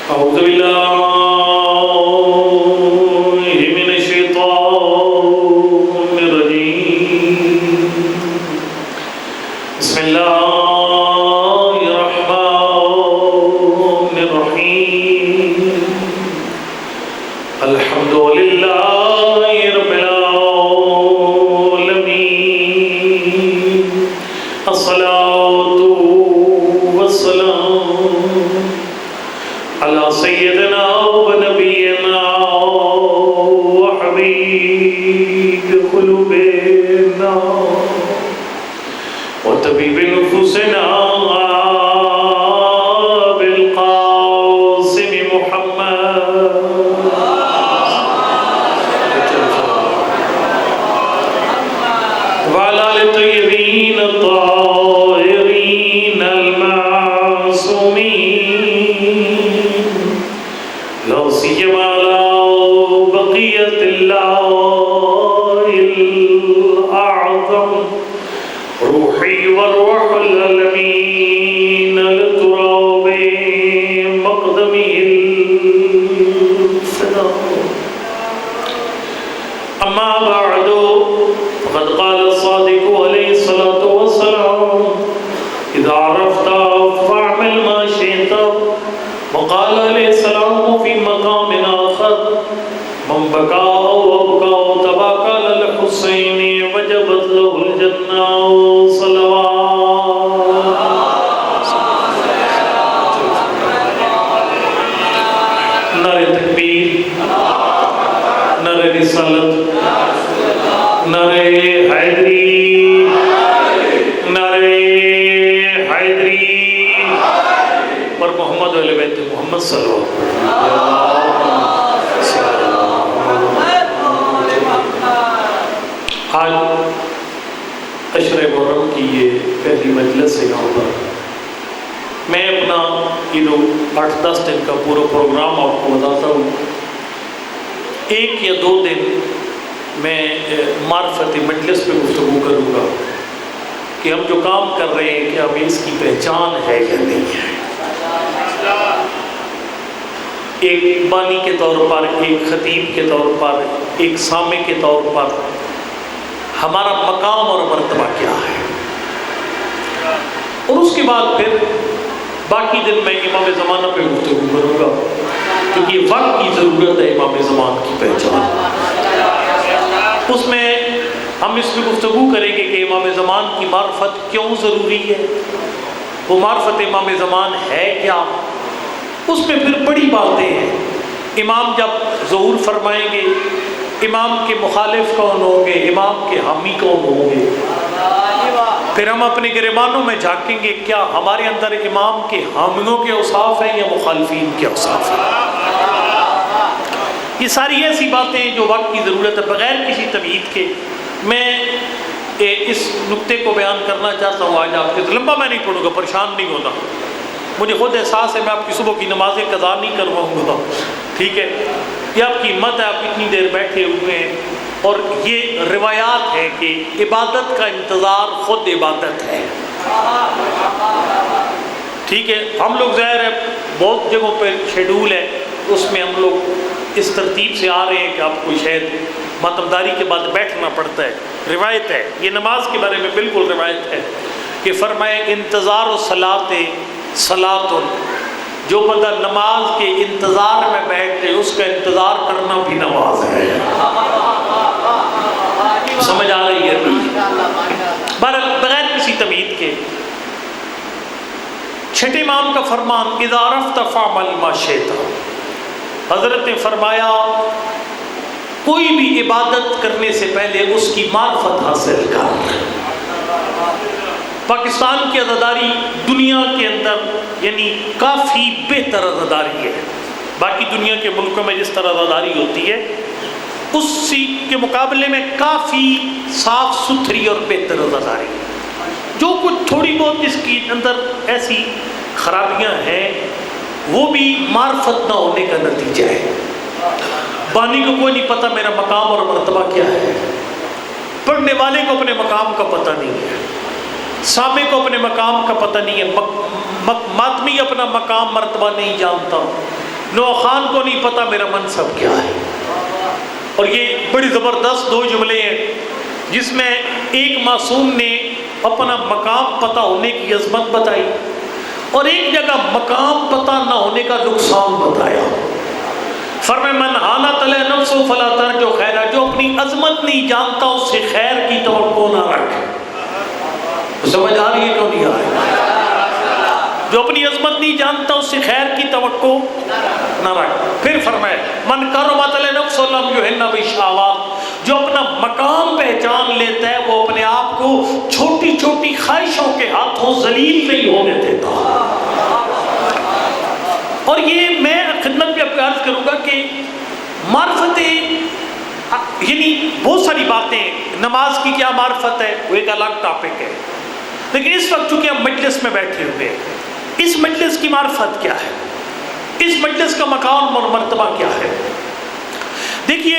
أعوذ بالله من الشيطان الرجيم. بسم الله الرحمن الرحيم. الحمد لله رب العالمين. الصلاة والسلام على سيدنا ونبينا وحبيب قلوبنا وطبيب نفوسنا بالقاسم محمد وعلى آل الطيبين الطاهرين المعصومين، لا سيما على بقية الله الأعظم روحي والروح الأمين لتراب مقدمه الفداء. أما بعد، فقد قال الصادق عليه الصلاة والسلام: إذا عرفت فاعمل ما شئت. وقال عليه السلام في مقام آخر: من بكى وابكى وتباكى للحسين وجبت له الجنة صلوات. نعرہ تکبیر، نعرہ رسالت، نعرہ حیدری، نعرہ حیدری اور محمد و اہل بیت محمد صلی اللہ علیہ وسلم۔ آج عشر محرم کی یہ پہلی مجلس ہے یہاں پر۔ میں اپنا 8-10 دن کا پورا پروگرام آپ کو بتاتا ہوں۔ 1 یا 2 دن میں معرفت مجلس پہ گفتگو کروں گا کہ ہم جو کام کر رہے ہیں کہ ہمیں اس کی پہچان ہے یا نہیں ہے۔ ایک بانی کے طور پر، ایک خطیب کے طور پر، ایک سامع کے طور پر ہمارا مقام اور مرتبہ کیا ہے، اور اس کے بعد پھر باقی دن میں امام زمانہ پہ گفتگو کروں گا، کیونکہ وقت کی ضرورت ہے امام زمان کی پہچان۔ اس میں ہم اس پہ گفتگو کریں گے کہ امام زمان کی معرفت کیوں ضروری ہے، وہ معرفت امام زمان ہے کیا۔ اس میں پھر بڑی باتیں ہیں۔ امام جب ظہور فرمائیں گے، امام کے مخالف کون ہوں گے، امام کے حامی کون ہوں گے۔ پھر ہم اپنے گریبانوں میں جھانکیں گے، کیا ہمارے اندر امام کے حامیوں کے اوصاف ہیں یا مخالفین کے اوصاف ہیں۔ یہ ساری ایسی باتیں ہیں جو وقت کی ضرورت ہے، بغیر کسی تمہید کے میں اس نقطے کو بیان کرنا چاہتا ہوں آج آپ کے۔ لمبا میں نہیں پڑھوں گا، پریشان نہیں ہونا، مجھے خود احساس ہے میں آپ کی صبح کی نمازیں قضا نہیں کرواؤں گا، ٹھیک ہے۔ یہ آپ کی ہمت ہے، آپ اتنی دیر بیٹھے ہوئے ہیں، اور یہ روایات ہے کہ عبادت کا انتظار خود عبادت ہے، ٹھیک ہے۔ ہم لوگ ظاہر ہے بہت جگہوں پہ شیڈول ہے، اس میں ہم لوگ اس ترتیب سے آ رہے ہیں کہ آپ کو شاید ماتمداری کے بعد بیٹھنا پڑتا ہے۔ روایت ہے، یہ نماز کے بارے میں بالکل روایت ہے کہ فرمائے انتظار و صلاۃ، جو بندہ نماز کے انتظار میں بیٹھے اس کا انتظار کرنا بھی نماز ہے۔ سمجھ آ رہی ہے؟ بغیر کسی تمہید کے چھٹے امام کا فرمان اذا عرفت فاعمل ما شئت۔ حضرت نے فرمایا کوئی بھی عبادت کرنے سے پہلے اس کی معرفت حاصل کر۔ پاکستان کی عزاداری دنیا کے اندر یعنی کافی بہتر عزاداری ہے۔ باقی دنیا کے ملکوں میں جس طرح عزاداری ہوتی ہے اسی کے مقابلے میں کافی صاف ستھری اور بہتر عزاداری ہے۔ جو کچھ تھوڑی بہت اس کی اندر ایسی خرابیاں ہیں وہ بھی معرفت نہ ہونے کا نتیجہ ہے۔ بانی کو کوئی نہیں پتہ میرا مقام اور مرتبہ کیا ہے، پڑھنے والے کو اپنے مقام کا پتہ نہیں ہے، سامع کو اپنے مقام کا پتہ نہیں ہے، ماتمی اپنا مقام مرتبہ نہیں جانتا، نوح خان کو نہیں پتا میرا منصب کیا ہے. اور یہ بڑی زبردست دو جملے ہیں جس میں ایک معصوم نے اپنا مقام پتہ ہونے کی عظمت بتائی اور ایک جگہ مقام پتہ نہ ہونے کا نقصان بتایا. فرمائے من حانت علی نفسہ فلا ترجو خیرا، جو اپنی عظمت نہیں جانتا اس سے خیر کی توقع نہ رکھ. سمجھ آ رہی ہے کیوں نہیں آ رہی؟ جو اپنی عظمت نہیں جانتا اس سے خیر کی توقع نہ رکھ. پھر فرمائے من کرمت علی نفسہ لم یہن بالشہوات، جو اپنا مقام پہچان لیتا ہے وہ اپنے آپ کو چھوٹی چھوٹی خواہشوں کے ہاتھوں ذلیل نہیں ہونے دیتا. اور یہ میں خدمت میں عرض کروں گا کہ معرفتیں یعنی بہت ساری باتیں، نماز کی کیا معرفت ہے وہ ایک الگ ٹاپک ہے، لیکن اس وقت چونکہ ہم مجلس میں بیٹھے ہوئے ہیں، اس مجلس کی معرفت کیا ہے، اس مجلس کا مقام اور مرتبہ کیا ہے. دیکھیے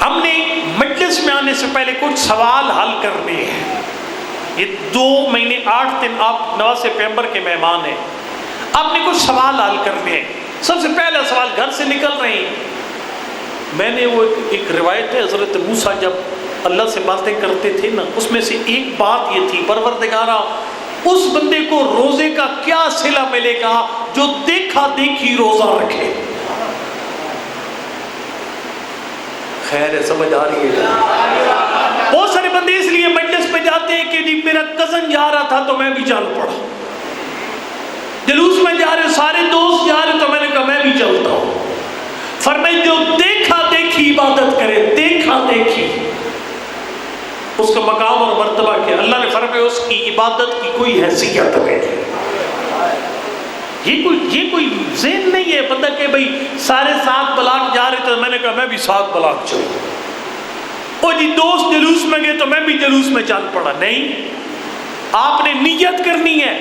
ہم نے مجلس میں آنے سے پہلے کچھ سوال حل کرنے ہیں. یہ 2 مہینے 8 دن آپ نواز پیغمبر کے مہمان ہیں، آپ نے کچھ سوال حل کرنے ہیں. سب سے پہلا سوال، گھر سے نکل رہے ہیں. میں نے وہ ایک روایت ہے حضرت موسیٰ جب اللہ سے باتیں کرتے تھے نا، اس میں سے ایک بات یہ تھی، پروردگارا اس بندے کو روزے کا کیا صلہ ملے گا جو دیکھا دیکھی روزہ رکھے. خیر ہے، سمجھ آ رہی ہے؟ بہت سارے بندے اس لیے مجلس پہ جاتے ہیں کہ جی میرا کزن جا رہا تھا تو میں بھی چل پڑا، جلوس میں جا رہے سارے دوست جا رہے تو میں نے کہا میں بھی چلتا ہوں. فرمائے جو دیکھا دیکھی عبادت کرے، دیکھا دیکھی، اس کا مقام اور مرتبہ کیا؟ اللہ نے فرمایا اس کی عبادت کی کوئی حیثیت نہیں. یہ کوئی ذہن نہیں ہے بندہ کہ بھئی سارے 7 بلاک جا رہے تو میں نے کہا میں بھی 7 بلاک چلوں. اور جی دوست جلوس میں گئے تو میں بھی جلوس میں چل پڑا. نہیں، آپ نے نیت کرنی ہے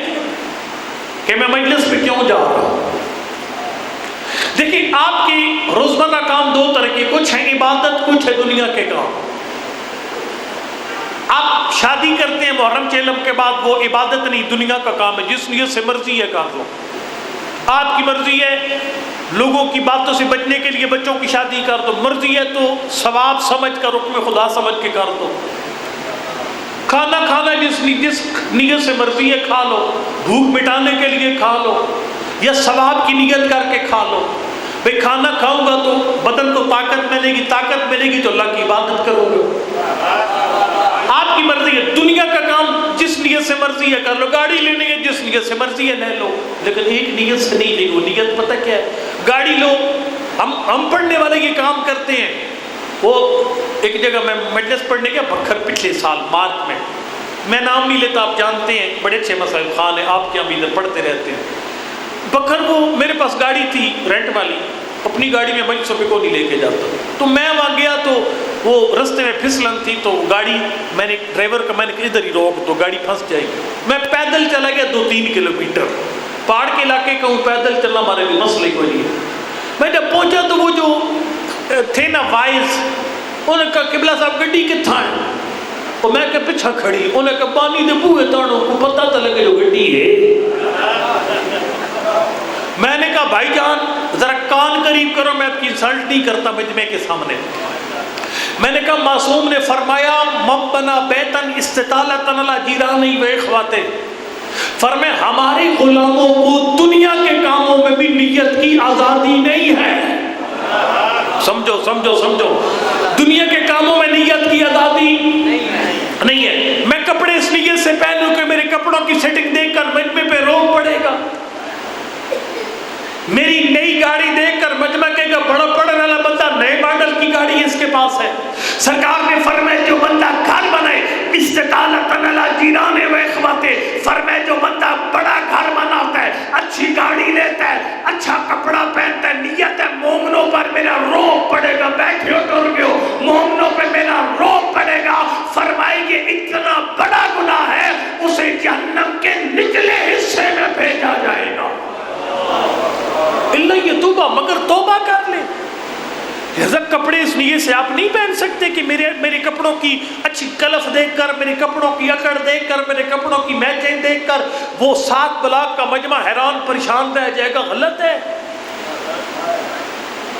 کہ میں مجلس پہ کیوں جا رہا ہوں. دیکھیں آپ کی روزمرہ کام 2 طرح کے، کچھ ہے عبادت، کچھ ہے دنیا کے کام. آپ شادی کرتے ہیں محرم چیلم کے بعد، وہ عبادت نہیں، دنیا کا کام ہے، جس نیت سے مرضی ہے کر لو. آپ کی مرضی ہے لوگوں کی باتوں سے بچنے کے لیے بچوں کی شادی کر دو، مرضی ہے تو ثواب سمجھ کر حکم خدا سمجھ کے کر دو. کھانا جس نیت سے مرضی ہے کھا لو، بھوک مٹانے کے لیے کھا لو یا ثواب کی نیت کر کے کھا لو. بھئی کھانا کھاؤں گا تو بدن کو طاقت ملے گی، طاقت ملے گی تو اللہ کی عبادت کرو گے. آپ کی مرضی ہے. دنیا کا کام جس نیت سے مرضی ہے کر لو، گاڑی لینی ہے جس نیت سے مرضی ہے لے لو، لیکن ایک نیت سے نہیں لے. وہ نیت پتہ کیا ہے؟ گاڑی لو، ہم پڑھنے والے یہ کام کرتے ہیں. وہ ایک جگہ میں مجلس پڑھنے گیا بکھر پچھلے سال مارچ میں نام نہیں لیتا، آپ جانتے ہیں بڑے اچھے مسائل خان ہیں، آپ کے ہم ادھر پڑھتے رہتے ہیں. بکھر وہ میرے پاس گاڑی تھی رینٹ والی، اپنی گاڑی میں مجلسوں پہ کو نہیں لے کے جاتا، تو میں وہاں گیا تو وہ رستے میں پھسلن تھی تو گاڑی میں نے ڈرائیور کا میں نے ادھر ہی روک دو، گاڑی پھنس جائے گی. میں پیدل چلا گیا 2-3 کلومیٹر، پہاڑ کے علاقے کا ہوں، پیدل چلنا ہمارے لیے مسئلے کو نہیں ہے. میں جب پہنچا تو وہ جو تھے نا وائز، انہوں نے کہا قبلہ صاحب گڈی کتھا ہے؟ اور میں کہا پچھا کھڑی. انہوں نے کہا پانی دے بوئے تانوں کو پتہ تو لگے جو گڈی ہے. میں نے کہا بھائی جان ذرا کان قریب کرو، میں آپ کی انسلٹ نہیں کرتا مجمع کے سامنے. میں نے کہا معصوم نے فرمایا من بنا بیتن استطالتن علی جیرانہ و اخواتے، فرمایا ہمارے غلاموں کو دنیا کے کاموں میں بھی نیت کی آزادی نہیں ہے. سمجھو سمجھو سمجھو، دنیا کے کاموں میں نیت کی آزادی نہیں ہے. میں کپڑے اس نیت سے پہنوں کہ میرے کپڑوں کی سیٹنگ دیکھ کر مجمع پہ روک پڑے گا، میری نئی گاڑی دیکھ کر مجمع کہے گا بڑا پڑھنے والا بندہ نئے ماڈل کی گاڑی اس کے پاس ہے. سرکار نے فرمایا جو بندہ گھر بنائے استطالتن علی جیرانہ و اخواتے، فرمایا جو بندہ بڑا گھر بناتا ہے، اچھی گاڑی لیتا ہے، اچھا کپڑا پہنتا ہے، نیت ہے مومنوں پر میرا روب پڑے گا، بیٹھے ہو ٹر گئے ہو مومنوں پہ میرا روب پڑے گا. فرمائے یہ اتنا بڑا گناہ ہے اسے جہنم کے نچلے حصے میں بھیجا جائے گا. اللہ یہ توبہ، مگر توبہ کر لے. حضرت کپڑے اس نیت سے آپ نہیں پہن سکتے کہ میرے کپڑوں کی اچھی کلف دیکھ کر، میرے کپڑوں کی اکڑ دیکھ کر، میرے کپڑوں کی میچیں دیکھ کر وہ 7 بلاک کا مجمع حیران پریشان رہ جائے گا. غلط ہے.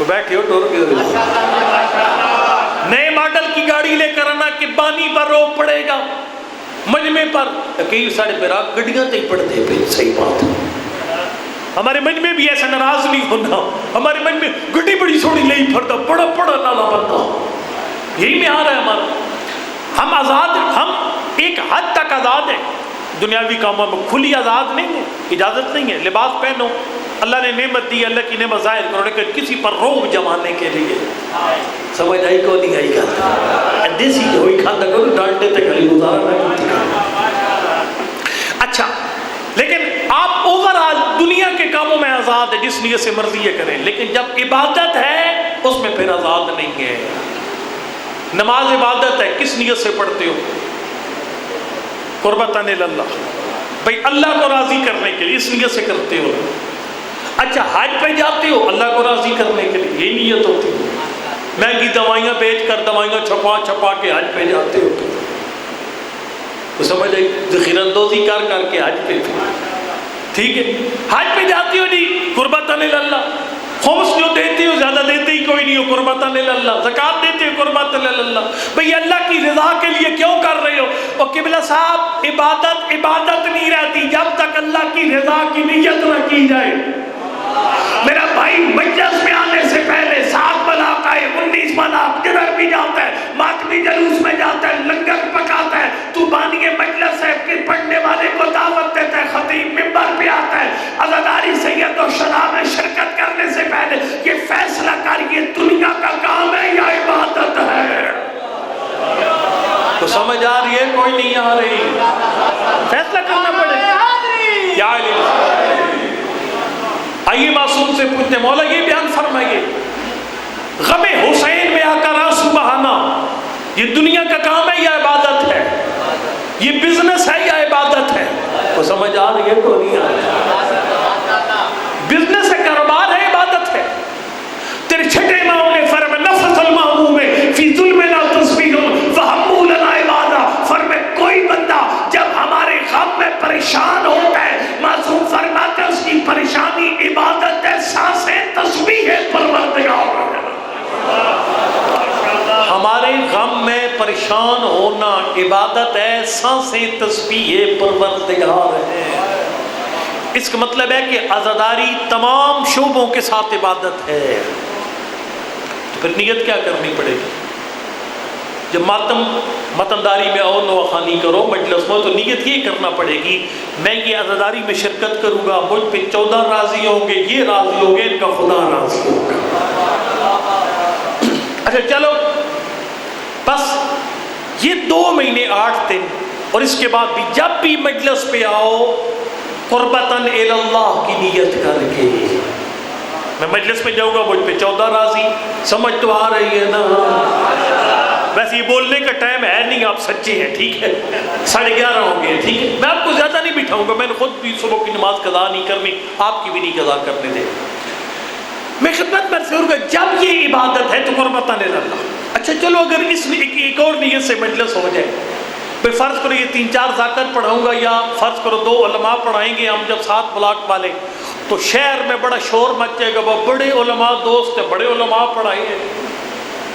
تو بیٹھے ہو ٹور کے نئے ماڈل کی گاڑی لے کر آنا کہ بانی پر روک پڑے گا مجمع پر کئی ساڑھے پہ راک گڑیاں تے پڑھتے پہ صحیح بات ہے ہمارے مجمع بھی ایسا ناراض نہیں ہونا ہمارے مجمع گڑی بڑی سوڑی لئی پڑھتا بڑا بڑا نالا بنتا یہی میں آ رہا ہے ہمارا ہم آزاد ہم ایک حد تک آزاد ہیں دنیاوی کاموں میں کھلی آزاد نہیں ہے اجازت نہیں ہے لباس پہنو اللہ نے نعمت دی اللہ کی نعمت ظاہر کرو لیکن کسی پر روب جمانے کے لیے سمجھ آئی کو نہیں آئی کھاتا دیسی جو ہی کھاتا کرو ڈانٹے تے گھری گزارا نہ اچھا لیکن آپ اوورآل دنیا کے کاموں میں آزاد ہے جس نیت سے مرضی یہ کریں لیکن جب عبادت ہے اس میں پھر آزاد نہیں ہے نماز عبادت ہے کس نیت سے پڑھتے ہو قربتاً اللہ بھئی اللہ کو راضی کرنے کے لیے اس نیت سے کرتے ہو اچھا حج پہ جاتے ہو اللہ کو راضی کرنے کے لیے یہ نیت ہوتی ہے مہنگی دوائیاں بیچ کر دوائیاں چھپا چھپا کے حج پہ جاتے ہو تو سمجھ آئی ذخیرہ اندوزی کر کر کے حج پہ ٹھیک ہے حج پہ جاتی ہو جی قربتاً اللہ خمس جو دیتے ہو زیادہ دیتے ہی کوئی نہیں ہو قربتاً اللہ زکوٰۃ دیتے ہو قربتاً اللہ بھئی اللہ کی رضا کے لیے کیوں کر رہے ہو اور قبلہ صاحب عبادت نہیں رہتی جب تک اللہ کی رضا کی نیت نہ کی جائے میرا بھائی مجلس میں آنے سے پہلے 7 ملاق آئے 19 ملاق جدھر بھی جاتا ہے ماتمی جلوس میں جاتا ہے لنگر پکاتا ہے تو بانی مجلس ہے کہ پڑھنے والے کو دعوت دیتا ہے خطیب منبر پہ آتا ہے عزاداری سید و شرح میں شرکت کرنے سے پہلے یہ فیصلہ کر یہ دنیا کا کام ہے یا عبادت ہے تو سمجھ آ رہی ہے کوئی نہیں آ رہی فیصلہ کرنا پڑے یا آئیے معصوم سے پوچھتے مولا یہ بیان فرمائیے غم حسین میں آ کر آنسو بہانا یہ دنیا کا کام ہے یا عبادت ہے یہ بزنس ہے یا عبادت ہے تو سمجھ آ رہی ہے تو نہیں آ رہی بزنس ہے کاروبار ہے عبادت ہے تیرے چھٹے امام نے فرمایا نفس المحموم فی ظلم لا تسبیح فہموا لنا عبادہ فرمایا کوئی بندہ جب ہمارے غم میں پریشان ہوتا ہے معصوم فرماتے اس کی پریشانی عبادت ہے سانسیں تسبیح پروردگار ہمارے غم میں پریشان ہونا عبادت ہے سانسیں تسبیح پروردگار ہے اس کا مطلب ہے کہ عزاداری تمام شعبوں کے ساتھ عبادت ہے تو پھر نیت کیا کرنی پڑے گی جب ماتمداری میں اور نواخانی کرو مجلس میں تو نیت یہ کرنا پڑے گی میں یہ عزاداری میں شرکت کروں گا مجھ پہ 14 راضی ہوں گے یہ راضی ہوں گے ان کا خدا راضی ہوگا اچھا چلو بس یہ 2 مہینے 8 دن اور اس کے بعد بھی جب بھی مجلس پہ آؤ قربتاً اللہ کی نیت کر کے میں مجلس میں جاؤں گا مجھ پہ 14 راضی سمجھ تو آ رہی ہے نا ویسے یہ بولنے کا ٹائم ہے نہیں آپ سچے ہیں ٹھیک ہے 11:30 ہوں گے ٹھیک ہے میں آپ کو زیادہ نہیں بٹھاؤں گا میں نے خود بھی صبح کی نماز قضا نہیں کرنی آپ کی بھی نہیں قضا کرنے دے میں خدمت میں عرض کروں جب یہ عبادت ہے تو قربتاً اللہ اچھا چلو اگر اس ایک اور نیت سے مجلس ہو جائے بھئی فرض کرو یہ 3-4 ذاکر پڑھاؤں گا یا فرض کرو 2 علماء پڑھائیں گے ہم جب 7 بلاک والے تو شہر میں بڑا شور مچ جائے گا بڑے علماء دوست ہیں بڑے علماء پڑھائیے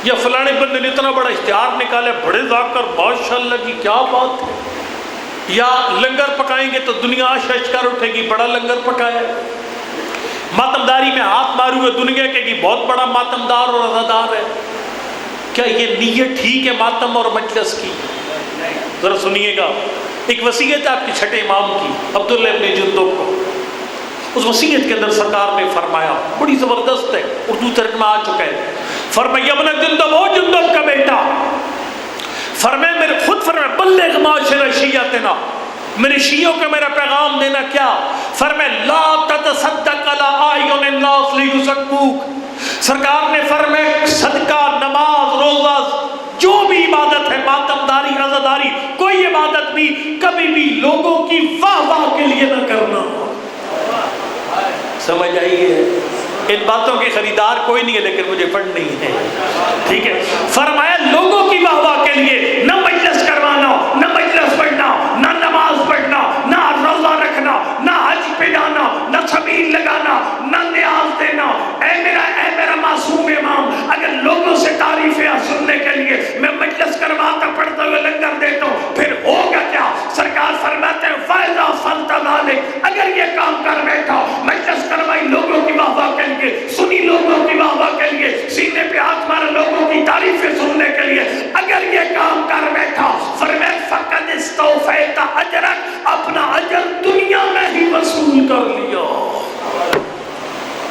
یا فلانے بندے نے اتنا بڑا اشتہار نکالے بڑے ذاکر ماشاءاللہ کی کیا بات ہے یا لنگر پکائیں گے تو دنیا اشش کر اٹھے گی بڑا لنگر پکایا ماتمداری میں ہاتھ ماروں گے دنیا کہے گی بہت بڑا ماتمدار اور عزادار ہے کیا یہ نیت ٹھیک ہے ماتم اور مجلس کی ذرا سنیے گا ایک وصیت ہے آپ کے چھٹے امام کی عبداللہ ابن جندب کو اس وصیت کے اندر سرکار نے فرمایا بڑی زبردست ہے اردو ترجمہ آ چکا ہے فرمایا ابن جندب ہو جندب کا بیٹا فرمایا میرے خود فرمایا بلغ معاشر شیعتنا میرے شیعوں کو میرا پیغام دینا کیا فرمایا لا تتصدق علی اعین الناس لیزکوک سرکار نے فرمایا صدقہ نماز روزہ جو بھی عبادت ہے ماتمداری عزاداری کوئی عبادت بھی کبھی بھی لوگوں کی واہ واہ کے لیے نہ کرنا سمجھ آئیے ان باتوں کے خریدار کوئی نہیں ہے لیکن مجھے فنڈ نہیں ہے ٹھیک ہے فرمایا لوگوں کی واہ واہ کے لیے نہ مجلس کروانا نہ مجلس پڑھنا نہ نماز پڑھنا نہ روزہ رکھنا نہ حج پہ جانا نہ سبیل لگانا نہ نیاز دینا اے میرا معصوم مالک اگر یہ کام کر بیٹھا، مجلس کروائی لوگوں کی واہ واہ کے لیے، سنی لوگوں کی واہ واہ کے لیے، سینے پہ ہاتھ مارا لوگوں کی تعریفیں سننے کے لیے، اگر یہ کام کر بیٹھا فرمایا فقد استوفیت اجرک، اپنا اجر دنیا میں ہی وصول کر لیا۔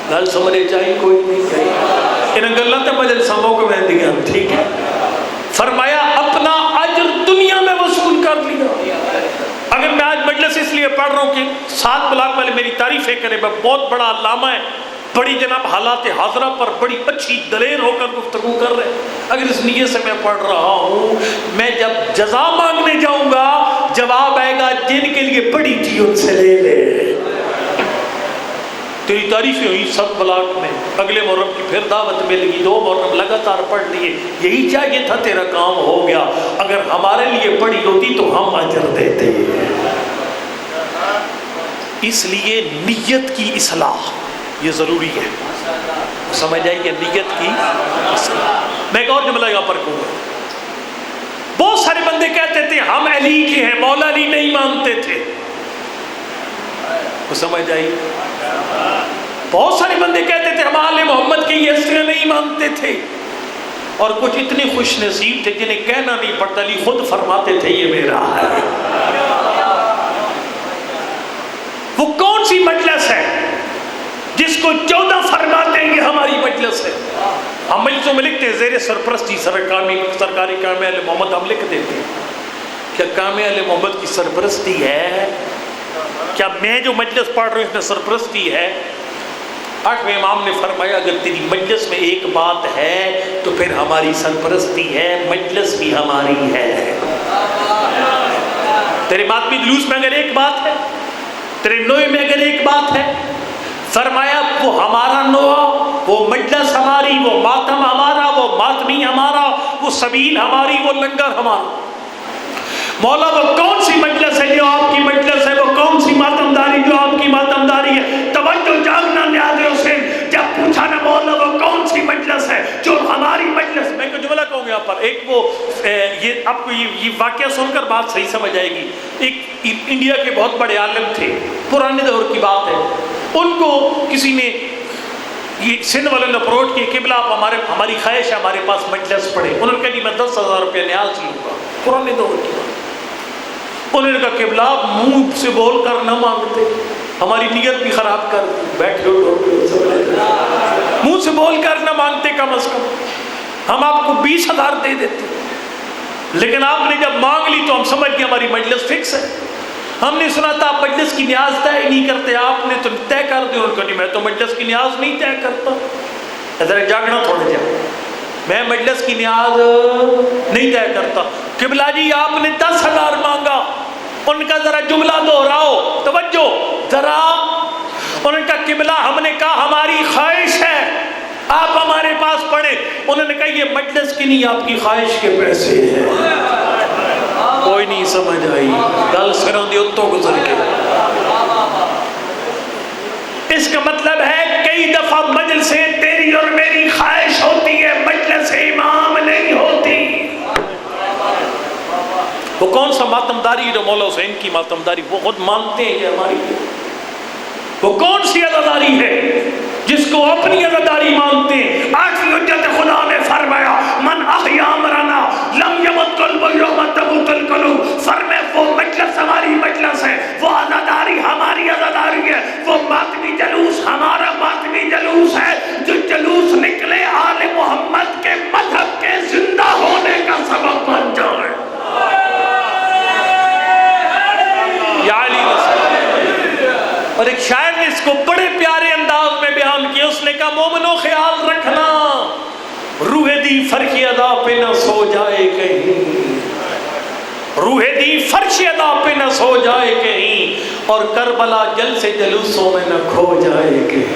گل سمجھے چاہیے کوئی نہیں چاہیے ان گلوں تے مجلساں موقع میں دیا، ٹھیک ہے؟ فرمایا اپنا اجر دنیا میں وصول کر لیا۔ اگر میں آج مجلس اس لیے پڑھ رہا ہوں کہ 7 بلاک والے میری تعریفیں کریں، میں بہت بڑا علامہ ہے، بڑی جناب حالات حاضرہ پر بڑی اچھی دلیر ہو کر گفتگو کر رہے ہیں، اگر اس نیت سے میں پڑھ رہا ہوں، میں جب جزا مانگنے جاؤں گا جواب آئے گا جن کے لیے پڑھی تھی ان سے لے لے۔ تیری تعریفیں ہوئی 7 بلاک میں، اگلے محرم کی پھر دعوت مل گئی، 2 محرم لگاتار پڑھ لیے، یہی چاہیے تھا، تیرا کام ہو گیا۔ اگر ہمارے لیے پڑھی ہوتی تو ہم اجر دیتے۔ اس لیے نیت کی اصلاح یہ ضروری ہے، سمجھ آئیے، نیت کی اصلاح۔ میں ایک اور جملہ یہاں پر کہوں گا، بہت سارے بندے کہتے تھے ہم علی کے ہیں، مولا علی نہیں مانتے تھے، سمجھ آئی؟ بہت سارے بندے کہتے تھے ہم آل محمد کی حیثیت نہیں مانتے تھے، اور کچھ اتنے خوش نصیب تھے جنہیں کہنا نہیں پڑتا، علی خود فرماتے تھے یہ میرا ہے۔ وہ کون سی مجلس ہے جس کو 14 فرماتے ہیں یہ ہماری مجلس ہے؟ ہم مجلسوں میں لکھتے ہیں زیر سرپرستی سرکاری کام اہل محمد، ہم لکھ دیتے ہیں کیا کام اہل محمد کی سرپرستی ہے؟ کیا میں جو مجلس پڑھ رہا ہوں اس میں سرپرستی ہے؟ 8ویں امام نے فرمایا اگر تیری مجلس میں ایک بات ہے تو پھر ہماری سرپرستی ہے، مجلس بھی ہماری ہے۔ تیرے ماتمی جلوس میں اگر ایک بات ہے، تیرے نوئے میں اگر ایک بات ہے، فرمایا وہ ہمارا نوہ، وہ مجلس ہماری، وہ ماتم ہمارا، وہ ماتمی ہمارا، وہ سبیل ہماری، وہ لنگر ہمارا۔ مولا وہ کون سی مجلس ہے جو آپ کی مجلس ہے، وہ کون سی ماتمداری جو آپ کی ماتمداری ہے؟ توجہ جاگنا نیاز حسین، جب پوچھا نا مولا وہ کون سی مجلس ہے جو ہماری مجلس، میں کو جملہ کہوں گا یہاں پر، ایک وہ یہ آپ کو یہ واقعہ سن کر بات صحیح سمجھ آئے گی۔ ایک انڈیا کے بہت بڑے عالم تھے، پرانے دور کی بات ہے، ان کو کسی نے یہ سندھ والوں نے اپروچ کی، قبلہ آپ ہماری خواہش ہے ہمارے پاس مجلس پڑھے۔ انہوں نے کہا کہ میں 10,000 روپیہ نیاز لوں گا، پرانے دور کی بات۔ انہوں نے کہا قبلہ منہ سے بول کر نہ مانگتے، ہماری نیت بھی خراب کر دی، بیٹھے منہ سے بول کر نہ مانگتے، کم از کم ہم آپ کو 20,000 دے دیتے، لیکن آپ نے جب مانگ لی تو ہم سمجھ گئے ہماری مجلس فکس ہے۔ ہم نے سنا تھا آپ مجلس کی نیاز طے نہیں کرتے، آپ نے تو طے کر دی۔ انہوں نے کہا نہیں میں تو مجلس کی نیاز نہیں طے کرتا، ادھر جاگنا تھوڑا جا، میں مجلس کی نیاز نہیں طے کرتا۔ قبلہ جی آپ نے 10,000 مانگا، ان کا ذرا جملہ دہراؤ، توجہ ذرا۔ انہوں نے کہا قبلہ ہم نے کہا ہماری خواہش ہے آپ ہمارے پاس پڑھیں۔ انہوں نے کہا یہ مجلس کی نہیں آپ کی خواہش کے پیسے ہیں۔ کوئی نہیں سمجھ آئی گل سروں دی اتوں گزر کے۔ اس کا مطلب ہے کئی دفعہ مجلسیں تیری اور میری خواہش ہوتی ہے، مجلس امام نہیں ہوتی۔ وہ کون سا ماتمداری جو مولا حسین کی ماتمداری وہ خود مانتے ہیں یہ ہماری، وہ کون سی عزاداری ہے جس کو اپنی عزاداری مانتے ہیں؟ 8ویں حجت خدا نے فرمایا من احیا امرنا لم یمت قلب یوم تموت القلوب، فرمائے وہ مجلس ہماری مجلس ہے، وہ عزاداری ہماری عزاداری ہے، وہ ماتمی جلوس ہمارا ماتمی جلوس ہے، جو جلوس نکلے آل محمد کے مذہب کے زندہ ہونے کا سبب بن جائے۔ اور ایک شاعر نے اس کو بڑے پیارے انداز میں بیان کیا، اس نے کہا مومنو خیال رکھنا روح دی فرش ادا پہ نہ سو جائے کہیں، روح دی فرش ادا پہ نہ سو جائے کہیں، اور کربلا جل سے جلوسوں میں نہ کھو جائے کہیں۔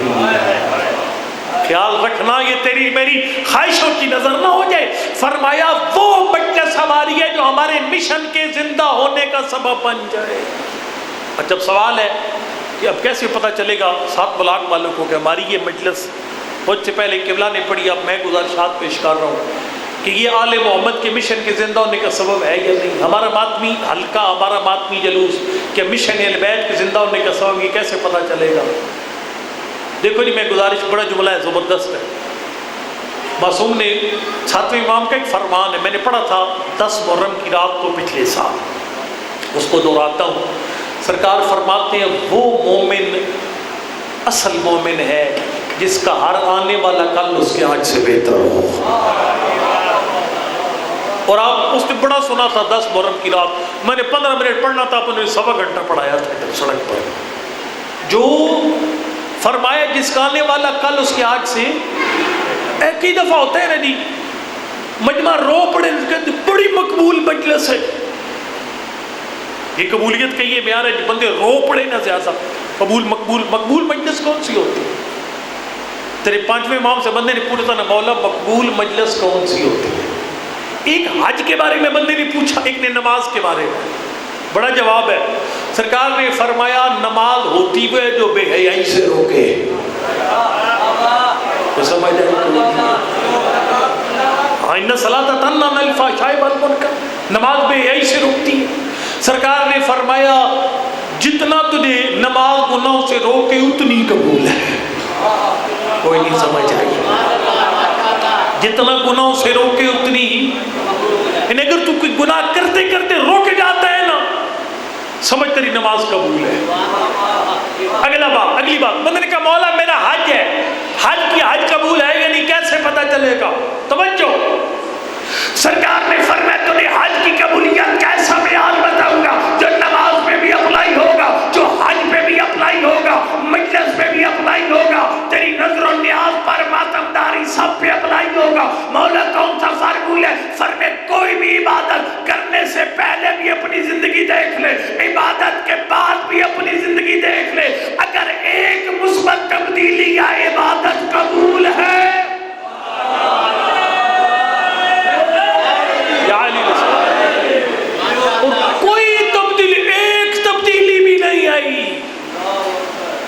خیال رکھنا یہ تیری میری خواہشوں کی نظر نہ ہو جائے۔ فرمایا وہ مجلس ہماری ہے جو ہمارے مشن کے زندہ ہونے کا سبب بن جائے۔ جب سوال ہے کہ اب کیسے پتہ چلے گا 7 بلاک والوں کو کہ ہماری یہ مجلس، مجھ سے پہلے قبلہ نے پڑھی، اب میں گزارشات پیش کر رہا ہوں۔ کہ یہ آل محمد کے مشن کے زندہ ہونے کا سبب ہے یا نہیں. ہمارا ماتمی حلقہ، ہمارا ماتمی جلوس کہ مشن اہل بیت کے زندہ ہونے کا سبب، یہ کیسے پتہ چلے گا؟ دیکھو جی، میں گزارش، بڑا جملہ ہے زبردست ہے. معصوم نے 7ویں امام کا ایک فرمان ہے، میں نے پڑھا تھا 10 محرم کی رات کو پچھلے سال، اس کو دہراتا ہوں. سرکار فرماتے ہیں وہ مومن اصل مومن ہے جس کا ہر آنے والا کل اس کے آج سے بہتر ہو. اور آپ اس نے بڑا سنا تھا 10 محرم کی رات، میں نے 15 منٹ پڑھنا تھا، اپنے 1.25 گھنٹہ پڑھایا تھا سڑک پر. جو فرمایا جس کا آنے والا کل اس کے آج سے، ایک ہی دفعہ ہوتا ہے نا جی، مجمع رو پڑے، بڑی مقبول مجلس ہے. یہ قبولیت کا یہ معیار ہے جو بندے رو پڑے نہ زیادہ. قبول مقبول مجلس کون سی ہوتی ہے؟ تیرے 5ویں امام سے بندے نے پوچھا نا، مولا مقبول مجلس کون سی ہوتی ہے؟ ایک حج کے بارے میں بندے نے پوچھا، ایک نے نماز کے بارے میں. بڑا جواب ہے. سرکار نے فرمایا نماز ہوتی ہے جو بے حیائی سے روکے. تو سمجھ جائے ان الصلاۃ تنہی عن الفحشاء والمنکر، نماز بے حیائی سے روکتی ہے. سرکار نے فرمایا جتنا تجھے نماز گناہوں سے روکے اتنی قبول ہے. کوئی نہیں سمجھ آئی؟ جتنا گناہوں سے روکے اتنی ہی. اگر تو کوئی گناہ کرتے کرتے روک جاتا ہے نا، سمجھ تیری نماز قبول ہے. اگلی بات بندے نے کہا مولا میرا حج ہے، حج قبول ہے یعنی کیسے پتہ چلے گا؟ توجہ، سرکار نے فرمایا تجھے حج کی قبولیت کیسا معیار بتاؤں گا جو نماز میں بھی اپلائی ہوگا، جو حج پہ بھی اپلائی ہوگا، مجلس پہ بھی اپلائی ہوگا، تیری نظر و نیاز پر ماتم داری سب پہ اپلائی ہوگا. مولا کون سا فارمولہ ہے؟ فرمائے کوئی بھی عبادت کرنے سے پہلے بھی اپنی زندگی دیکھ لے، عبادت کے بعد بھی اپنی زندگی دیکھ لے. اگر ایک مثبت تبدیلی یا عبادت قبول ہے،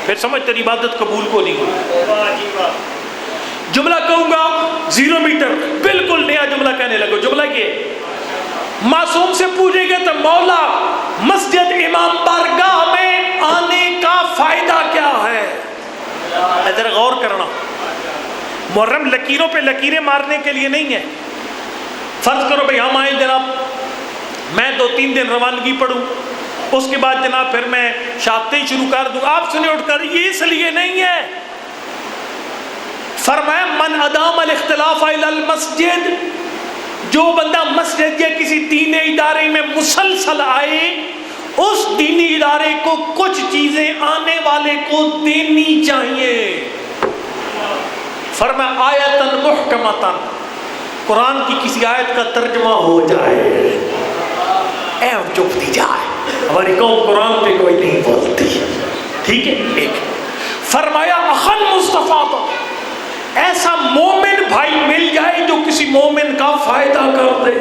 پھر سمجھ تیری عبادت قبول کو نہیں ہوئی. جملہ کہوں گا 0 میٹر، بالکل نیا جملہ کہنے لگو. جملہ کیا؟ معصوم سے پوچھیں گے تو مولا مسجد امام بارگاہ میں آنے کا فائدہ کیا ہے؟ ذرا غور کرنا. محرم لکیروں پہ لکیریں مارنے کے لیے نہیں ہے. فرض کرو بھئی ہم آئیں جناب، میں 2-3 دن روانگی پڑھوں، اس کے بعد جناب پھر میں شادتیں شروع کر دوں، آپ سنے اٹھ کر، یہ اس لیے نہیں ہے. فرمایا من ادام الاختلاف الی المسجد، جو بندہ مسجد یا کسی دینی ادارے میں مسلسل آئے، اس دینی ادارے کو کچھ چیزیں آنے والے کو دینی چاہیے. فرمایا آیتن محکمتن، قرآن کی کسی آیت کا ترجمہ ہو جائے، چپ دی جائے. ہماری قوم قرآن پہ کوئی نہیں بولتی، ٹھیک ہے. ایک فرمایا اخن مصطفیٰ، ایسا مومن بھائی مل جائے جو کسی مومن کا فائدہ کر دے.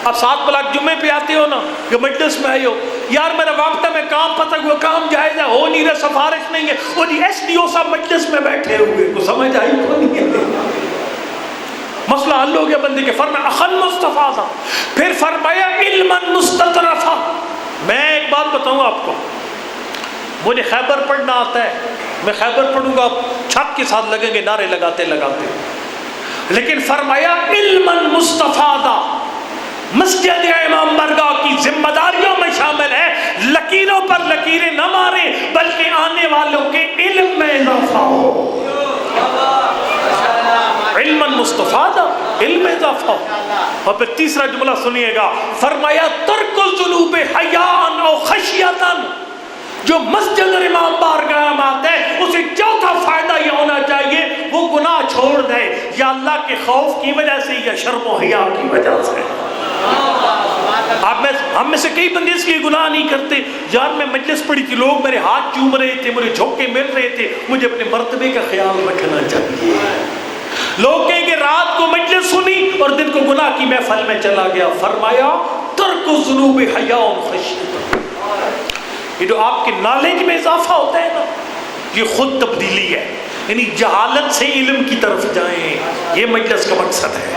اب 7 بلاک جمعے پہ آتے ہو نا، کہ مجلس میں آئے ہو، یار میرا وابطہ میں کام پتہ ہوا، کام جائزہ ہو نہیں رہا، سفارش نہیں ہے، وہ جی SDO صاحب مجلس میں بیٹھے ہوئے، کو سمجھ آئی تو نہیں ہے؟ مسئلہ حل ہو گیا بندے کے. فرمایا اخن مصطفیٰ تھا. پھر فرمایا علما مستطرفا. میں ایک بات بتاؤں آپ کو، مجھے خیبر پڑھنا آتا ہے، میں خیبر پڑھوں گا، چھت کے ساتھ لگیں گے نعرے لگاتے لگاتے. لیکن فرمایا علما مستفادا، مسجد امام بارگاہ کی ذمہ داریوں میں شامل ہے لکیروں پر لکیریں نہ ماریں، بلکہ آنے والوں کے علم میں اضافہ ہو. علما مستفادا، علم اضافہ. اور پھر تیسرا جملہ سنیے گا، فرمایا ترک الذنوب حیاء او خشیۃ، جو مسجد امام بارگاہ میں آتا ہے اسے چوتھا فائدہ یہ ہونا چاہیے وہ گناہ چھوڑ دے، یا اللہ کے خوف کی وجہ سے یا شرم و حیا کی وجہ سے. ہم میں سے کئی بندے اس لیے گناہ نہیں کرتے، یار میں مجلس پڑھی تھی، لوگ میرے ہاتھ چوم رہے تھے، مجھے جھونکے مل رہے تھے، مجھے اپنے مرتبے کا خیال رکھنا چاہیے. لوگ کہیں کہ رات کو مجلس سنی اور دن کو گناہ کی محفل میں چلا گیا. فرمایا ترک الذنوب حیاء خشیۃ. یہ جو آپ کے نالج میں اضافہ ہوتا ہے نا، یہ خود تبدیلی ہے. یعنی جہالت سے علم کی طرف جائیں، یہ مجلس کا مقصد ہے۔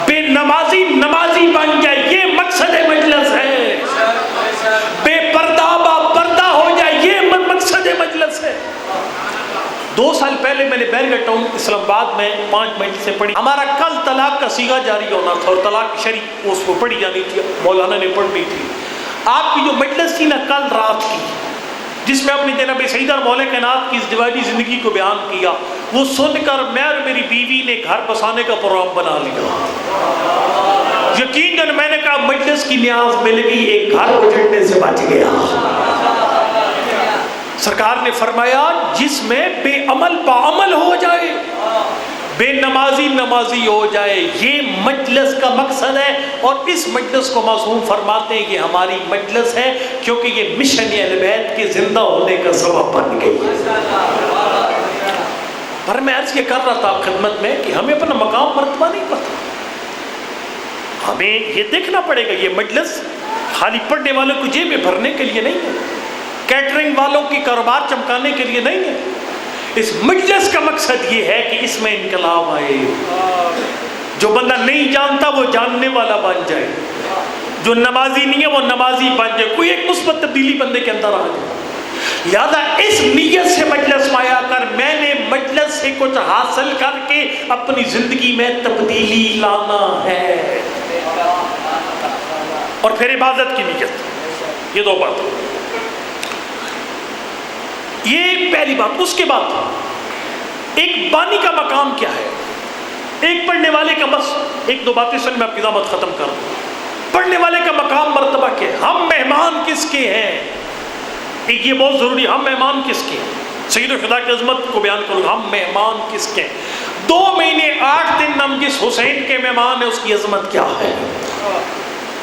بے نمازی نمازی بن جائے، یہ مقصد مجلس ہے۔ بے پردہ با پردہ ہو جائے، یہ مقصد مجلس ہے۔ 2 سال پہلے میں نے بیرگٹ ٹاؤن اسلام آباد میں 5 مجلسیں پڑھی۔ ہمارا کل طلاق کا صیغہ جاری ہونا تھا اور طلاق شریع اس کو پڑھی جانی تھی، مولانا نے پڑھنی تھی۔ آپ کی جو مجلس تھی نا کل رات کی، جس میں اپنی جناب سیدہ اور مولا کائنات کی ازدواجی زندگی کو بیان کیا، وہ سن کر میں اور میری بیوی نے گھر بسانے کا پروگرام بنا لیا۔ یقیناً میں نے کہا مجلس کی نیاز مل گئی، ایک گھر اجڑنے سے بچ گیا۔ سرکار نے فرمایا جس میں بے عمل باعمل ہو جائے، بے نمازی نمازی ہو جائے، یہ مجلس کا مقصد ہے۔ اور اس مجلس کو معصوم فرماتے ہیں کہ ہماری مجلس ہے کیونکہ یہ مشن اہل بیت کے زندہ ہونے کا سبب بن گئی ہے۔ پر میں عرض یہ کر رہا تھا آپ خدمت میں کہ ہمیں اپنا مقام مرتبہ نہیں پتا، ہمیں یہ دیکھنا پڑے گا یہ مجلس خالی پڑھنے والوں کو جیبیں بھرنے کے لیے نہیں ہے، کیٹرنگ والوں کی کاروبار چمکانے کے لیے نہیں ہے۔ اس مجلس کا مقصد یہ ہے کہ اس میں انقلاب آئے، جو بندہ نہیں جانتا وہ جاننے والا بن جائے، جو نمازی نہیں ہے وہ نمازی بن جائے، کوئی ایک مثبت تبدیلی بندے کے اندر آ جائے۔ لہذا اس نیت سے مجلس میں آیا کر میں نے مجلس سے کچھ حاصل کر کے اپنی زندگی میں تبدیلی لانا ہے، اور پھر عبادت کی نیت، یہ 2 باتیں، یہ پہلی بات۔ اس کے بعد ایک بانی کا مقام کیا ہے، ایک پڑھنے والے کا، بس 1-2 باتیں سن میں آپ کی دعوت ختم کروں۔ پڑھنے والے کا مقام مرتبہ کیا ہے، ہم مہمان کس کے ہیں، ایک یہ بہت ضروری، ہم مہمان کس کے ہیں۔ سید الخدا کی عظمت کو بیان کروں، ہم مہمان کس کے ہیں۔ 2 مہینے 8 دن ہم جس حسین کے مہمان ہیں اس کی عظمت کیا ہے،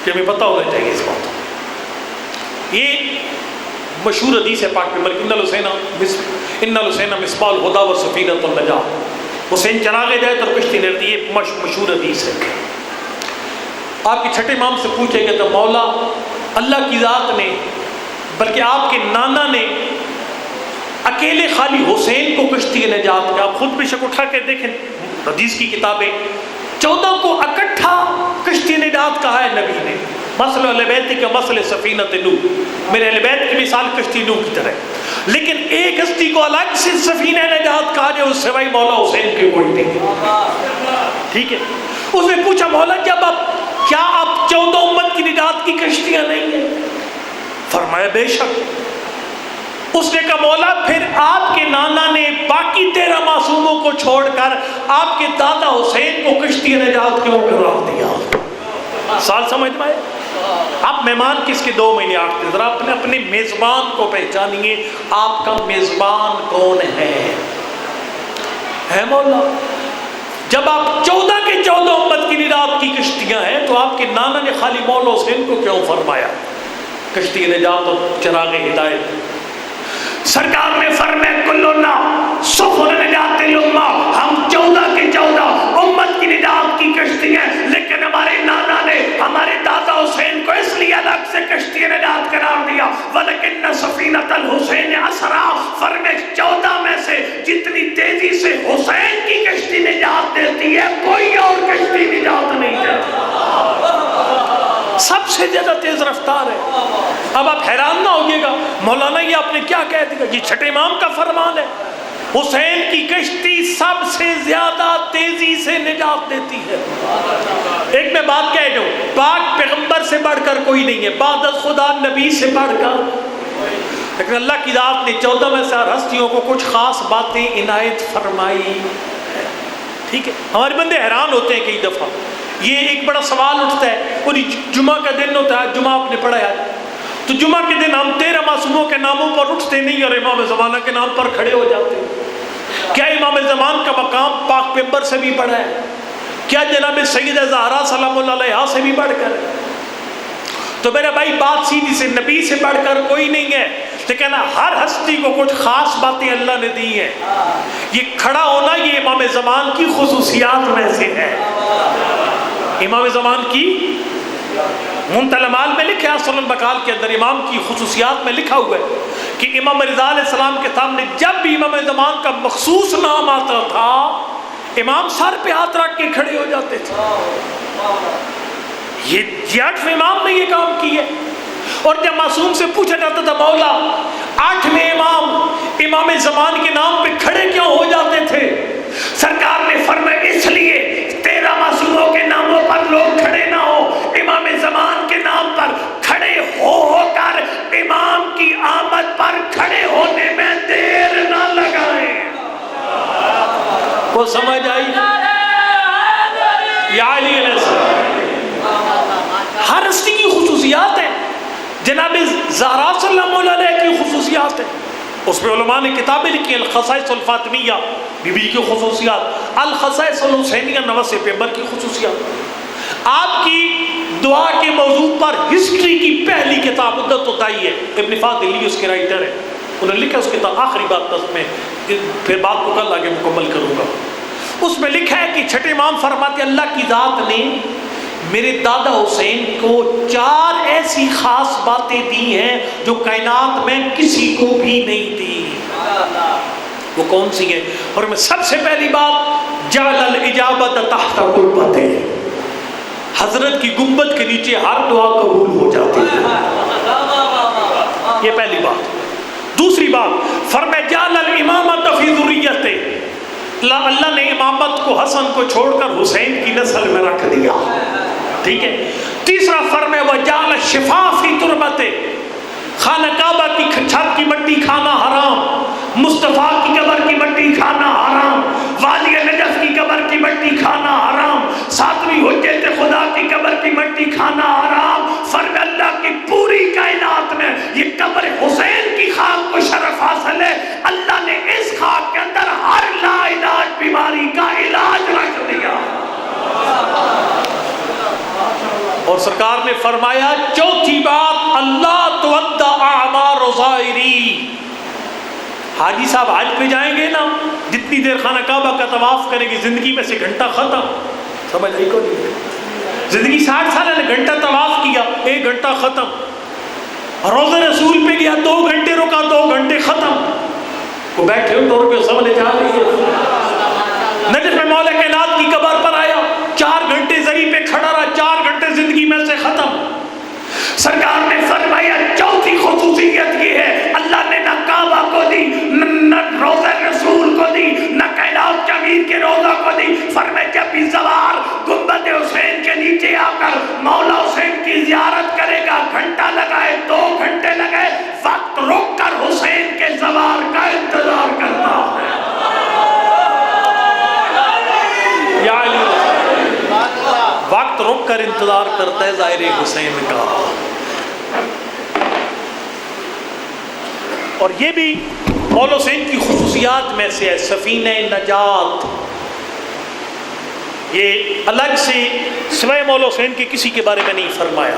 کہ ہمیں پتہ ہونا چاہیے اس بات۔ یہ مشہور حدیث ہے پاک پیغمبر، ان الحسین مصباح الہدی و سفینۃ النجاۃ، حسین چراغ ہدایت اور کشتی نجات، یہ مشہور حدیث ہے۔ آپ کے چھٹے امام سے پوچھیں گے تو مولا اللہ کی ذات نے، بلکہ آپ کے نانا نے اکیلے خالی حسین کو کشتی نجات کا، آپ خود بے شک اٹھا کے دیکھیں حدیث کی کتابیں، 14 کو اکٹھا کشتی نجات کہا ہے نبی نے۔ مسئلہ اہل بیت کا مسئلہ سفینۃ نوح، میرے اہل بیت کی مثال کشتی نوح کی طرح، لیکن ایک ہستی کو الگ سے سفینہ نجات کہا جو اس سوائے مولا حسین کے کوئی نہیں۔ ٹھیک ہے، اس نے پوچھا مولا جب کیا آپ 14 امت کی نجات کی کشتیاں نہیں ہیں؟ فرمایا بے شک۔ اس نے کہا مولا پھر آپ کے نانا نے باقی 13 معصوموں کو چھوڑ کر آپ کے دادا حسین کو کشتی نجات کیوں قرار دیا؟ سال سمجھ میں آئے؟ آپ مہمان کس کے 2 مہینے 8 دن، ذرا اپنے میزبان کو پہچانیے، آپ کا میزبان کون ہے مولا؟ جب آپ 14 کے 14 امت کی نجات کی کشتیاں ہیں تو آپ کے نانا نے خالی مولا حسین کو کیوں فرمایا کشتی نجات اور چراغ ہدایت؟ سرکار نے فرمایا کلنا سفن نجات الامہ، ہم 14 کے 14 امت کی نجات کی کشتی ہیں، لیکن ہمارے نانا نے ہمارے دادا حسین کو اس لیے الگ سے کشتی نجات قرار دیا۔ ولیکن سفینۃ الحسین اسرا، فرمائے 14 میں سے جتنی تیزی سے حسین کی کشتی نجات دیتی ہے کوئی اور کشتی نجات نہیں دیتی، سب سے زیادہ تیز رفتار ہے۔ اب آپ حیران نہ ہوئیے گا مولانا یہ آپ نے کیا کہہ دیا، یہ چھٹے امام کا فرمان ہے، حسین کی کشتی سب سے زیادہ تیزی سے نجات دیتی ہے۔ ایک میں بات کہہ دوں، پاک پیغمبر سے بڑھ کر کوئی نہیں ہے، بعد از خدا نبی سے بڑھ کر، لیکن اللہ کی ذات نے 14 میں سے ہستیوں کو کچھ خاص باتیں عنایت فرمائی۔ ٹھیک ہے، ہمارے بندے حیران ہوتے ہیں کئی دفعہ، یہ ایک بڑا سوال اٹھتا ہے، اور جمعہ کا دن ہوتا ہے، جمعہ آپ نے پڑھا ہے تو جمعہ کے دن ہم 13 معصوموں کے ناموں پر اٹھتے نہیں اور امام زمانہ کے نام پر کھڑے ہو جاتے ہیں۔ کیا امام زمان کا مقام پاک پیغمبر سے بھی بڑا ہے؟ کیا جناب سیدہ زہرا سلام اللہ علیہا سے بھی بڑھ کر؟ تو میرا بھائی بات سیدھی سے نبی سے بڑھ کر کوئی نہیں ہے، لیکن ہر ہستی کو کچھ خاص باتیں اللہ نے دی ہیں۔ یہ کھڑا ہونا یہ امام زمان کی خصوصیات میں سے ہے۔ امام زمان کی منتل مال میں لکھا ہے، اصل البقال کے اندر امام کی خصوصیات میں لکھا ہوا ہے کہ امام رضا علیہ السلام کے سامنے جب بھی امام زمان کا مخصوص نام آتا تھا امام سر پہ ہاتھ رکھ کے کھڑے ہو جاتے تھے. یہ 8ویں امام نے یہ کام کیا. اور جب معصوم سے پوچھا جاتا تھا مولا 8ویں امام زمان کے نام پہ کھڑے کیوں ہو جاتے تھے؟ سرکار نے فرمایا اس لیے 13 معصوموں کے ناموں پر لوگ کھڑے نہ ہو، امام زمان کے نام پر کھڑے ہو کر امام کی آمد پر کھڑے ہونے میں دیر نہ لگائیں. کو سمجھ آئی؟ یا علی علیہ السلام ہر ہستی کی خصوصیات ہیں. جناب زہرا صلی اللہ علیہ کی خصوصیات ہیں. اس میں علماء نے کتابیں لکھی الخصائص الفاطمیہ بی بی کی خصوصیات، الخصائص الحسینیہ نواسِ پیغمبر کی خصوصیات. آپ کی دعا کے موضوع پر ہسٹری کی پہلی کتاب عدت الدائی ہے، ابن فاضلی اس کے رائٹر ہیں. انہوں نے لکھا اس کتاب آخری بات بس میں پھر بات کو کل آگے مکمل کروں گا. اس میں لکھا ہے کہ چھٹے امام فرماتے اللہ کی ذات نے میرے دادا حسین کو 4 ایسی خاص باتیں دی ہیں جو کائنات میں کسی کو بھی نہیں دی. وہ کون سی ہیں؟ اور میں سب سے پہلی بات جعل الاجابت تحت قربتہ، حضرت کی گنبد کے نیچے ہر دعا قبول ہو جاتی ہے. یہ پہلی بات. دوسری بات فرمایا جعل الامامۃ فی ذریتہ، اللہ نے امامت کو حسن کو چھوڑ کر حسین کی نسل میں رکھ دیا. ٹھیک ہے. تیسرا فرمایا وجعل الشفاء فی تربتہ، خانہ کعبہ کی چھت کی مٹی کھانا حرام، مصطفیٰ کی قبر کی مٹی کھانا حرام، وادی نجف کی قبر کی مٹی کھانا حرام، 7ویں حجت خدا کی قبر کی مٹی کھانا حرام. فرمایا اللہ کی پوری کائنات میں یہ قبر حسین کی خاک کو شرف حاصل ہے. اللہ نے اس خاک کے اندر ہر لا علاج بیماری کا علاج رکھ دیا. اور سرکار نے فرمایا چوتھی بات اللہ تودع اعمار ظاہری. حاجی صاحب حج پہ جائیں گے نا، جتنی دیر خانہ کعبہ کا طواف کریں گے زندگی میں سے گھنٹہ ختم. سمجھ آئی کو نہیں؟ زندگی 60 سال نے گھنٹہ طواف کیا 1 گھنٹہ ختم. روضہ رسول پہ گیا 2 گھنٹے رکا 2 گھنٹے ختم. کو بیٹھے ہو تو روپے سمجھے جا رہی ہے. نجف میں مولا کائنات کی قبر پر آیا 4 گھنٹے زری پہ کھڑا رہا 4 گھنٹے زندگی میں سے ختم. سرکار نے فرمایا چوتھی خصوصیت یہ ہے اللہ نے نہ کعبہ کو دی نہ روضہ رسول کو دی نہ کائنات کے امیر کے روضہ کو دی. فرمایا جب بھی سوار گنبد حسین کے نیچے آ کر مولا حسین کی زیارت کرے گا گھنٹہ لگائے 2 گھنٹے لگائے وقت روک کر حسین کے زوار کا انتظار کرتا ہے. یا علی وقت رک کر انتظار کرتا ہے ظاہر حسین کا. اور یہ بھی مولا حسین کی خصوصیات میں سے ہے سفینہ نجات. یہ الگ سے سوائے مولا حسین کے کسی کے بارے میں نہیں فرمایا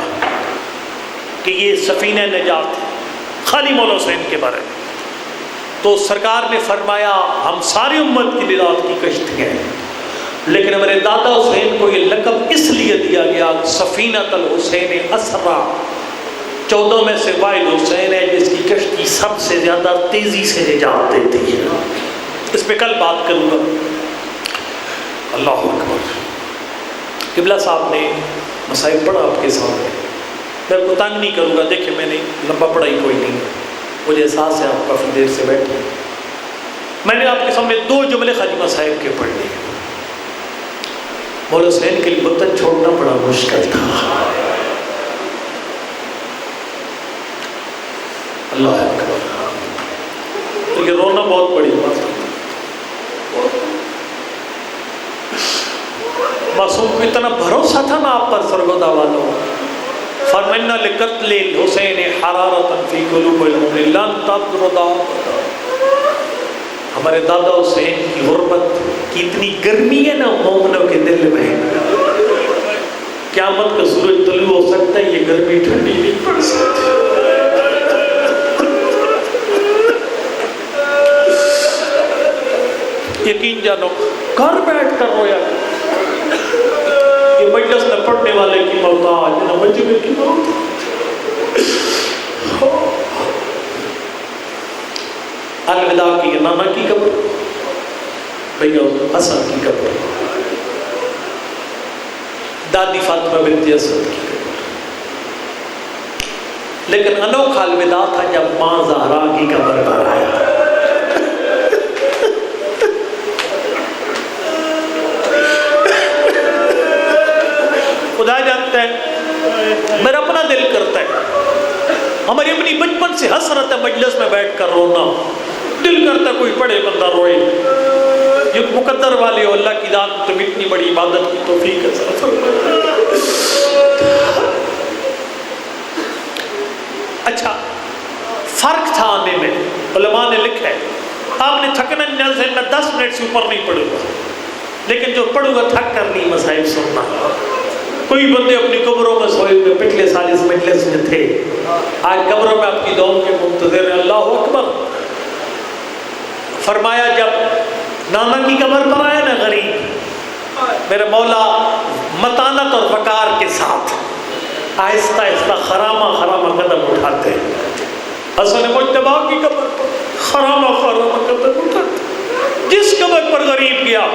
کہ یہ سفینہ نجات ہے، خالی مولا حسین کے بارے میں. تو سرکار نے فرمایا ہم ساری امت کی نجات کی کشتی ہیں، لیکن ہمارے دادا حسین کو یہ لقب اس لیے دیا گیا سفینۃ الحسین اسرا، 14 میں سے واحد حسین ہے جس کی کشتی سب سے زیادہ تیزی سے نجات دیتی ہے. اس پہ کل بات کروں گا. اللہ اکبر. قبلہ صاحب نے مسائل پڑھا آپ کے سامنے، میں کو تنگ نہیں کروں گا. دیکھیں میں نے لمبا پڑھائی کوئی نہیں، مجھے احساس ہے آپ کافی دیر سے بیٹھے. میں نے آپ کے سامنے 2 جملے خلیفہ صاحب کے پڑھ لیے. مولا حسین کے لیے وطن چھوڑنا بڑا مشکل تھا. اللہ اکبر. تو یہ رونا بہت بڑی بات ہے. معصوم کو اتنا بھروسہ تھا نا آپ پر سرگودا والوں. فرمایا لقتل الحسین حرارۃ فی قلوب المؤمنین لن تبرد. ہمارے دادا حسین کی غربت کی اتنی گرمی ہے نا مومنوں کے دل میں، قیامت کا سورج طلوع ہو سکتا ہے یہ گرمی ٹھنڈی نہیں پڑ سکتی. یقین جانو گھر بیٹھ کر رویا. یہ مجلس نہ پڑھنے والے کی محتاج نہ مجمع کی محتاج. الوداع کی ہے نانا کی قبر، بھیا حسن کی قبر، دادی فاطمہ بنت اسد کی قبر. لیکن انوکھا الوداع تھا جب ماں زہرا کی قبر پر آیا. خدا جانتا ہے میرا اپنا دل کرتا ہے، ہماری اپنی بچپن سے حسرت ہے مجلس میں بیٹھ کر رونا، دل کرتا ہے کوئی پڑھے بندہ روئے. یہ مقدر والے ہو، اللہ کی ذات تم اتنی بڑی عبادت کی توفیق ہے. اچھا فرق تھا آنے میں. علماء نے لکھا ہے آپ نے تھکنا نہیں سے میں 10 منٹ سے اوپر نہیں پڑھوں گا، لیکن جو پڑھوں گا تھک کر نہیں مصائب سننا. کوئی بندے اپنی قبروں میں سوئے ہوئے پچھلے سال اس مجلس میں تھے، آج قبروں میں آپ کی دعاؤں کے منتظر ہیں. اللہ اکبر. فرمایا جب نانا کی قبر پر آیا نا غریب، میرے مولا متانت اور وقار کے ساتھ آہستہ آہستہ خرامہ خرامہ قدم اٹھاتے ہیں. حسن مجتبیٰ کی قبر پر خرامہ خرامہ قدم اٹھاتے. جس قبر پر غریب گیا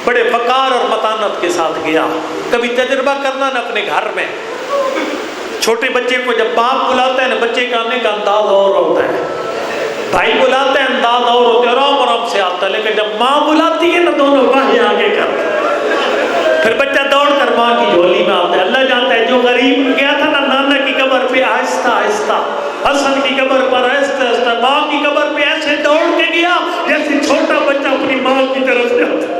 بڑے وقار اور متانت کے ساتھ گیا. کبھی تجربہ کرنا نا اپنے گھر میں، چھوٹے بچے کو جب باپ بلاتا ہے نا بچے کا آنے کا انداز اور ہوتا ہے، بھائی بلاتے ہیں انداز اور ہوتا ہے، آرام آرام سے آتا ہے. لیکن جب ماں بلاتی ہے نا دونوں باہیں آگے کرتے ہیں، پھر بچہ دوڑ کر ماں کی جھولی میں آتا ہے. اللہ جانتا ہے جو غریب گیا تھا نا نانا کی قبر پہ آہستہ آہستہ، حسن کی قبر پر آہستہ آہستہ، ماں کی قبر پہ ایسے دوڑ کے گیا جیسے چھوٹا بچہ اپنی ماں کی طرف جاتا ہے.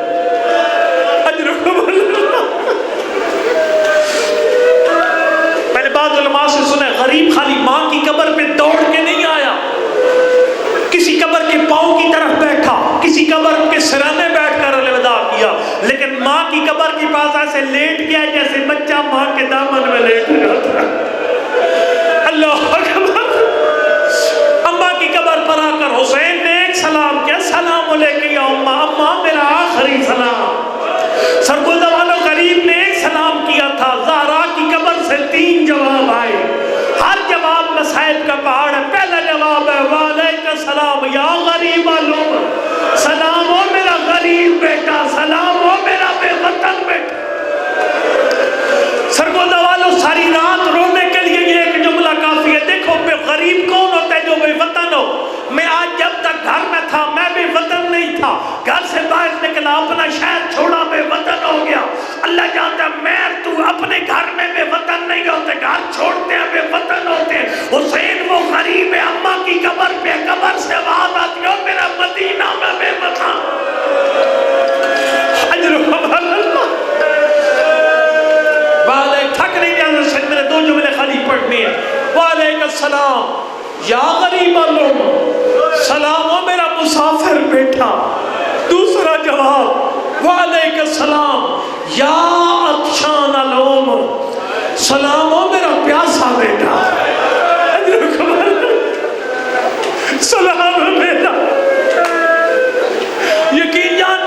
میں نے بعض علماء سے سنا ہے غریب خالی ماں کی قبر پہ دوڑ کے نہیں آیا، کسی قبر کے پاؤں کی طرف بیٹھا، کسی قبر کے سرانے بیٹھ کر الوداع کیا، لیکن ماں کی قبر کے پاس ایسے لیٹ گیا جیسے بچہ ماں کے دامن میں لیٹ جاتا ہے. اللہ اکبر. اماں کی قبر پر آ کر حسین نے ایک سلام کیا، سلام علیکم یا اماں، اماں میرا آخری سلام. سرگودا والوں غریب نے ایک سلام کیا تھا، زہرا کی قبر سے 3 جواب آئے، ہر جواب مسائب کا پہاڑ ہے. پہلا جواب ہے وعلیکم السلام یا غریب والوں، سلام ہو میرا غریب بیٹا، سلام ہو میرا بے وطن بیٹا. سرگودا والوں ساری رات رونے کے لیے یہ ایک جملہ کافی ہے. دیکھو بے غریب کون ہوتا ہے؟ جو بے وطن ہو. میں آج جب تک گھر میں تھا میں بے وطن نہیں تھا، گھر سے باہر نکلا اپنا شہر چھوڑا بے وطن ہو گیا. اللہ جانتا ہے میں تو اپنے گھر میں بے وطن نہیں ہوتے، گھر چھوڑتے ہیں بے وطن ہوتے ہیں. حسین وہ غریب ہے، اماں کی قبر پہ قبر سے آواز آتی ہے میرا مدینہ میں بے وطن. تھک نہیں جانا سکتے، میرے 2 جملے خالی پڑھنے ہیں. وعلیکم السلام یا غریب والوں، سلام ہو میرا مسافر بیٹا. دوسرا جواب وعلیکم السلام یا عطشان العلوم، سلام ہو میرا پیاسا بیٹا. سلام ہو بیٹا. یقین جان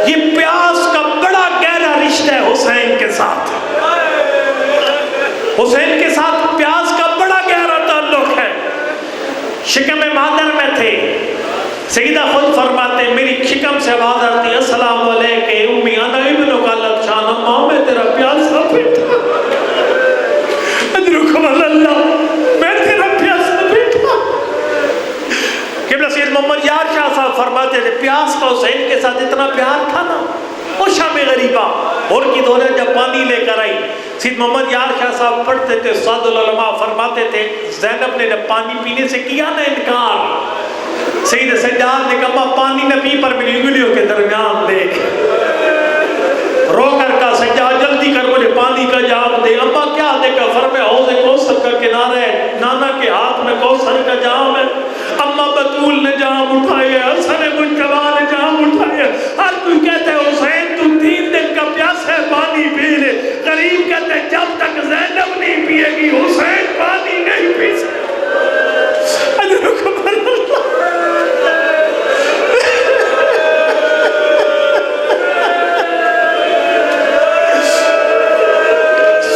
یہ پیاس کا بڑا گہرا رشتہ ہے حسین کے ساتھ. حسین کے ساتھ پیاس کا بڑا گہرا تعلق ہے. شکم مادر میں تھے، سیدہ خود فرماتے میری شکم سے آواز آتی السلام علیکم امی انا ابن قلت شان، اماں میں تیرا پیاسا بیٹا. ادرکم اللہ میں تیرا پیاسا بیٹا. قبلہ سید محمد یار شاہ صاحب فرماتے تھے پیاس کا حسین کے ساتھ اتنا پیار تھا نا. وہ شام غریبہ اور کی دورے جب پانی لے کر آئی، سید محمد یار شاہ صاحب پڑھتے تھے، استاد العلماء فرماتے تھے زینب نے جب پانی پینے سے کیا نا انکار، سید سجاد نے کہا پانی نہ پی پر میری انگلیوں کے درمیان دیکھ. رو کر کہا سجاد جلدی کر مجھے پانی کا جام دے. اماں کیا دیکھا؟ فرمایا حوض کوثر کا کنارہ ہے، نانا کے ہاتھ میں کوثر کا جام ہے. اماں بطول نے جام اٹھائے، حسن مجتبیٰ نے جام اٹھائے. ہر کوئی کہتا ہے حسین تو 3 دن کا پیاس ہے پانی پی لے. غریب کہتے ہیں جب تک زینب نہیں پیے گی حسین پانی نہیں پی سکتا.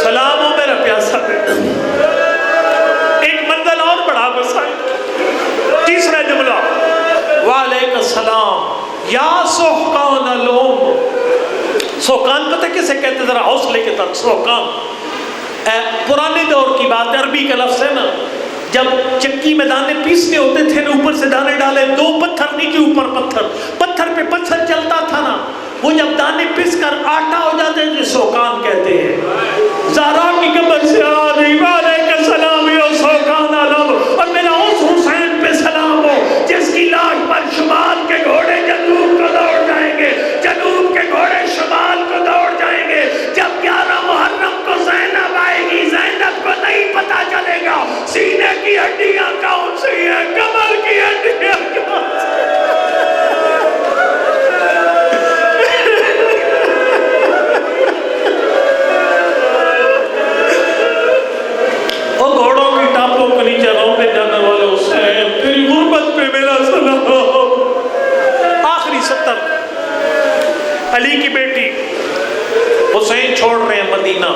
سلام ہو میرا پیاسا بیٹا. ایک منزل اور بڑھا بسائے. تیسرا جملہ کسے کہتے ذرا حوصلے کے ساتھ سوکان. پرانے دور کی بات ہے، عربی کا لفظ ہے نا، جب چکی میں دانے پیسنے ہوتے تھے نا، اوپر سے دانے ڈالے، دو پتھر نیچے اوپر پتھر، پتھر پہ پتھر چلتا تھا نا، وہ جب دانے پس کر آٹا ہو جاتے ہیں سوکان کہتے ہیں. زہرا کی قبر سے آدھی علیہ السلام یا سوکان عالم، اور میرا اس حسین پہ سلام ہو جس کی لاش پر شمال کے گھوڑے جنوب کو دوڑ جائیں گے، جنوب کے گھوڑے شمال کو دوڑ جائیں گے. جب 11 محرم کو زینب آئے گی، زینب کو نہیں پتا چلے گا سینے کی ہڈیاں کون سی ہیں، کمر کی ہڈیاں کون سی ہیں. گھوڑوں کی ٹاپوں کے نیچے روندے جانے والے حسین تیری غربت پہ میرا سلام. آخری 70 علی کی بیٹی حسین چھوڑ رہے ہیں مدینہ.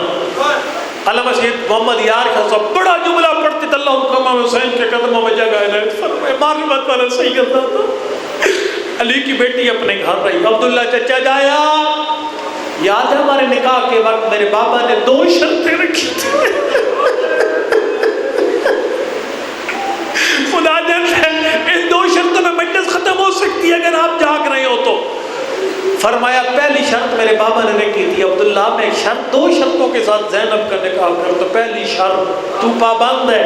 علامہ سید محمد یار کا سب بڑا جملہ پڑھتے تھے، اللہم حسین کے قدموں میں جگہ عنایت فرمائے، معرفت والا سیدنا تھا. علی کی بیٹی اپنے گھر رہی. عبداللہ چچا جایا، یاد ہے ہمارے نکاح کے وقت میرے بابا نے 2 شرطیں رکھی تھی. خدا جانتا ہے ان 2 شرطوں میں مجلس ختم ہو سکتی ہے اگر آپ جاگ رہے ہو تو. فرمایا پہلی شرط میرے بابا نے رکھی تھی، عبداللہ میں 2 شرطوں کے ساتھ زینب کا نکاح کر. تو پہلی شرط تو پابند ہے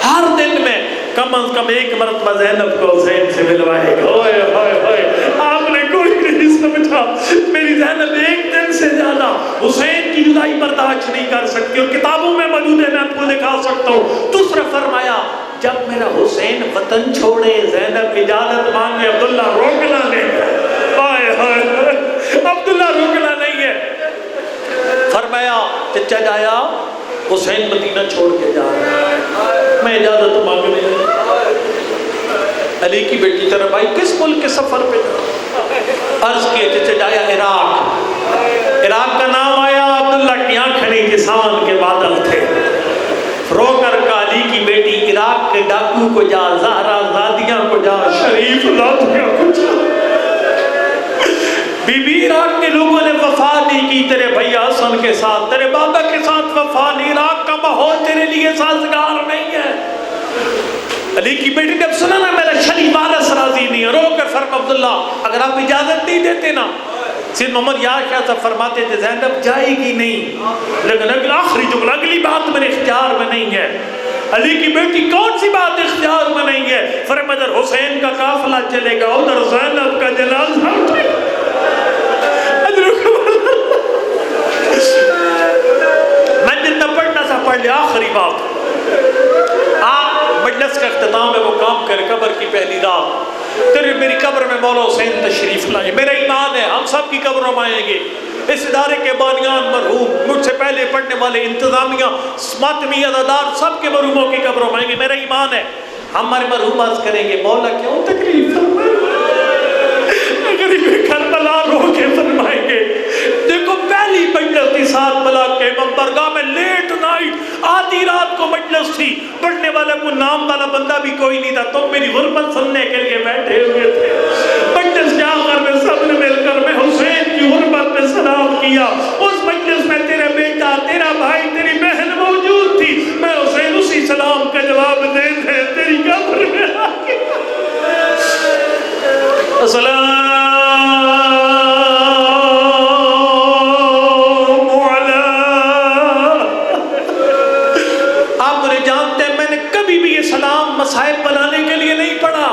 ہر دن میں کم از کم 1 مرتبہ زینب کو حسین سے ملوائے گا. ہوئے ہوئے ہوئے آپ نے کوئی نہیں سمجھا، میری زینب 1 دن سے زیادہ حسین کی جدائی برداشت نہیں کر سکتی، اور کتابوں میں موجود ہے، میں آپ کو دکھا سکتا ہوں. دوسرا فرمایا جب میرا حسین وطن چھوڑے زینب اجازت مانگے، عبداللہ روکنا نہیں ہے. عبداللہ روکنا نہیں ہے. فرمایا چچا جایا حسین مدینہ چھوڑ کے جا رہا ہے، میں اجازت مانگنے. علی کی بیٹی طرف آئی، کس ملک کے سفر پہ جا؟ عرض کیے چچا جایا عراق کا نام آیا. عبداللہ کی آنکھیں نہیں کسان کے بادل تھے. رو کر کا علی کی بیٹی عراق کے ڈاکو کو جا، زہرا زادیاں کو جا، شریف لاتیاں کو جا. بی بی عراق کے لوگوں نے وفا نہیں کی تیرے بھیا حسن کے ساتھ، تیرے بابا کے ساتھ وفا نہیں. عراق کا ماحول تیرے لیے سازگار نہیں ہے. علی کی بیٹی نے سنا نا میرا شریف والس راضی نہیں ہے، رو کر فرم عبداللہ اگر آپ اجازت نہیں دیتے نا. سید محمد یار کیا سب فرماتے تھے زینب جائے گی نہیں، لیکن آخری جملہ اگلی بات میرے اختیار میں نہیں ہے. علی کی بیٹی کون سی بات اختیار میں نہیں ہے؟ فرمایا ادھر حسین کا قافلہ چلے گا، ادھر زینب کا جنازہ. میں جتنا پڑھنا تھا پڑھ لیا. آخری بات، آپ مجلس کا اختتام ہے وہ کام کرے. قبر کی پہلی رات تیرے میری قبر میں مولا حسین تشریف لائے. میرا ایمان ہے ہم سب کی قبروں میں آئیں گے. اس ادارے کے بانیان مرحوم، مجھ سے پہلے پڑھنے والے انتظامیہ، ماتمی عزادار سب کے مرحوموں کی قبروں میں آئیں گے. میرا ایمان ہے ہمارے مرحوم عرض کریں گے مولا کیوں تکلیف فرمائے، غریب کربلا رو کے فرمائیں گے. دیکھو پہلی مجلس تھی 7 بلاک کے بمبرگاہ میں، لیٹ نائٹ آدھی رات کو مجلس تھی. پڑھنے والا کوئی نام والا بندہ بھی کوئی نہیں تھا. تم میری غربت سننے کے لیے بیٹھے ہوئے تھے. مجلس کے آخر میں سب نے مل کر میں حسین کی غربت پہ سلام کیا. اس مجلس میں تیرا بیٹا، تیرا بھائی، تیری بہن موجود تھی. میں حسین اسی سلام کا جواب دے دے تیری قبر میں آ کے السلام مصائب بنانے کے لیے نہیں پڑھا.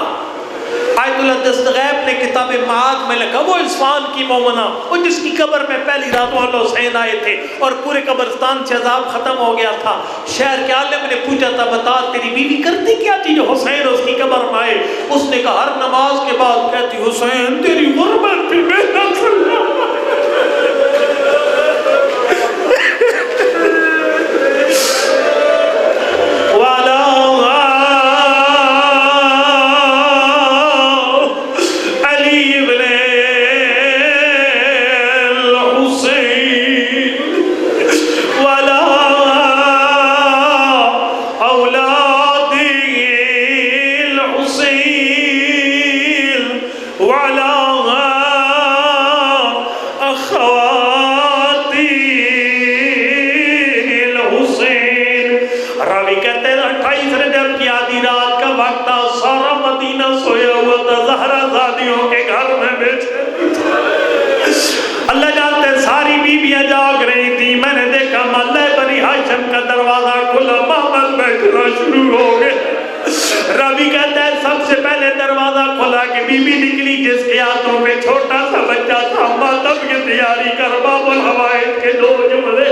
آیت اللہ دستغیب نے کتاب معاد میں لکھا وہ عثمان کی مومنہ، وہ جس کی قبر میں پہلی رات مولا حسین آئے تھے اور پورے قبرستان سے عذاب ختم ہو گیا تھا. شہر کے عالم نے پوچھا تھا بتا تیری بیوی کرتی کیا تھی جو حسین اس کی قبر میں آئے؟ اس نے کہا ہر نماز کے بعد کہتی حسین تیری غربت پہ میرا سلام. وقت تھا، سارا مدینہ سویا ہوا تھا، زہرا زادیوں کے گھر میں بیٹھے اللہ جانتے ساری بیویاں جاگ رہی تھی. میں نے دیکھا محلہ بنی ہاشم کا دروازہ کھلا، محمد بیٹھنا شروع ہو گئے. راوی کہتا ہے سب سے پہلے دروازہ کھلا کہ بی بی نکلی جس کے ہاتھوں پہ چھوٹا سا بچہ تھا. ماتم کی تیاری کر، باب الحوائج کے 2 جملے.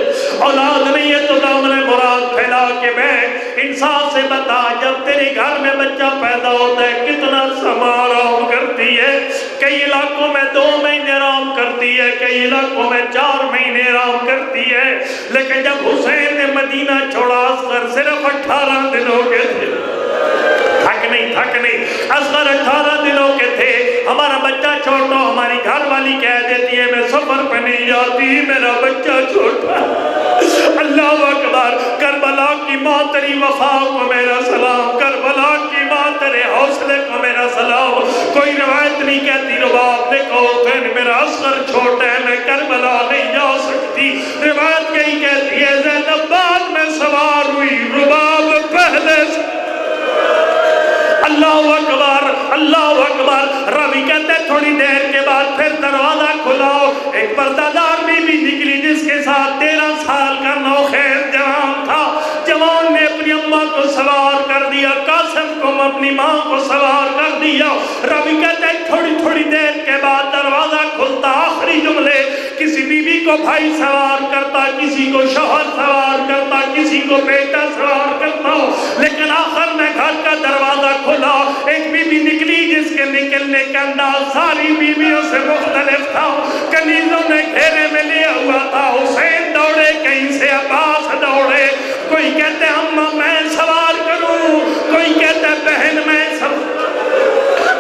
اولاد نہیں ہے تو دامن مراد پھیلا کے بیٹھ. انصاف سے بتا جب تیرے گھر میں بچہ پیدا ہوتا ہے کتنا سما آرام کرتی ہے؟ کئی علاقوں میں 2 مہینے آرام کرتی ہے، کئی علاقوں میں 4 مہینے آرام کرتی ہے. لیکن جب حسین نے مدینہ چھوڑا اصغر صرف 18 دنوں کے تھے. تھک نہیں اصغر 18 دنوں کے تھے. ہمارا بچہ چھوٹا، ہماری گھر والی کہہ دیتی ہے میں سفر پہ نہیں جاتی، میرا بچہ چھوٹا. اللہ اکبر. کربلا کی ماں تیری وفا کو میرا سلام، کربلا کی ماں تیرے حوصلے کو میرا سلام. کوئی روایت نہیں کہتی رباب نے کہو پھر میرا اصغر چھوٹا ہے میں کربلا نہیں جا سکتی. روایت یہی کہتی ہے زینب بعد میں سوار ہوئی، رباب پہلے سے. اللہ اکبر اللہ اکبر. راوی کہتے ہیں تھوڑی دیر کے بعد پھر دروازہ کھلاؤ. ایک پردہ دار بیوی نکلی جس کے ساتھ 13 سال کا نوخیز جوان تھا. جوان نے اپنی اماں کو سوار کر دیا، قاسم کو اپنی ماں کو سوار کر دیا. راوی کہتے ہیں تھوڑی دیر کے بعد دروازہ کھلتا. آخری جملے کسی بیوی کو بھائی سوار کرتا، کسی کو شوہر سوار کرتا، کسی کو بیٹا سوار کرتا. لیکن آخر میں گھر کا دروازہ کھلا. ایک بیوی نکلی جس کے نکلنے کا انداز ساری بیویوں سے مختلف تھا. کنیزوں نے گھیرے میں لیا ہوا تھا. حسین دوڑے، کہیں سے عباس دوڑے. کوئی کہتے ہیں اماں میں سوار کروں، کوئی کہتے ہیں بہن میں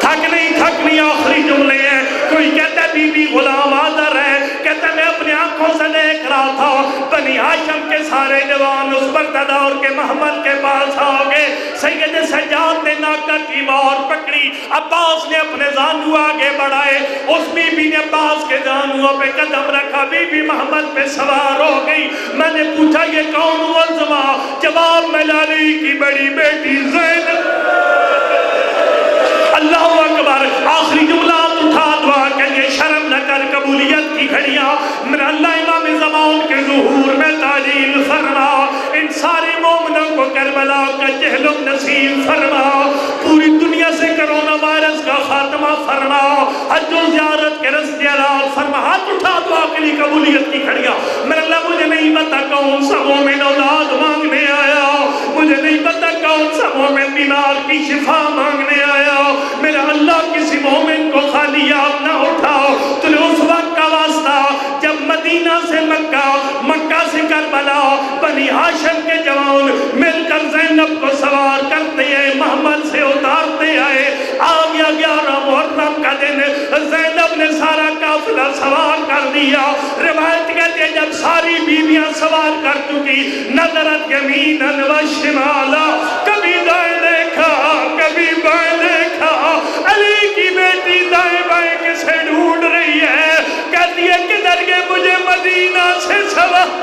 تھک نہیں. آخری جملے ہیں. کوئی کہتا ہے بی بی غلام آدر ہے، کہتا ہے میں اپنی آنکھوں سے دیکھ رہا تھا بنی ہاشم کے سارے جوان اس بردادور کے محمد کے پاس آ گئے. سید سجاد نے ناکہ کی مار پکڑی، عباس نے اپنے زانو آگے بڑھائے. اس بی بی نے عباس کے زانووں پہ قدم رکھا، بی بی محمد پہ سوار ہو گئی. میں نے پوچھا یہ کون ملزمہ؟ جواب میں لالی کی بڑی بیٹی زینب. اللہ اکبر. آخری جملات اٹھا دعا کہ یہ شرم نہ کر قبولیت کی گھڑیاں میرا اللہ امام زمان کے ظہور میں تعجیل فرما. ان سارے مومنوں کو کربلا کا جہل نصیب فرما. پوری دنیا سے کرونا وائرس کا خاتمہ فرما. حج و زیارت کے رستے حلال فرما. ہاتھ اٹھا دعا کے لیے قبولیت کی گھڑیاں. میرا اللہ مجھے نہیں پتا کون سا مومن اولاد مانگنے آیا، مجھے نہیں پتا کون سا مومن بیمار کی شفا مانگنے آیا. میرا اللہ کسی مومن کو خالی آپ نہ اٹھاؤ. تو نے اس وقت کا واسطہ جب مدینہ سے مکہ، مکہ سے کربلا، بنی ہاشم کے جوان مل کر زینب کو سوار کرتے آئے، محمد سے اتارتے آئے. آ گیا 11 محرم کا دن، زینب نے سارا قافلہ سوار کر دیا. روایت کہتے ہیں جب ساری بیویاں سوار کر چکی، نظرت یمیناً و شمالا، کبھی دائیں دیکھا کبھی بائیں دیکھا. علی کی بیٹی دائیں بائیں کسے ڈھونڈ رہی ہے، کہتی ہے کدھر گئے مجھے مدینہ سے سوار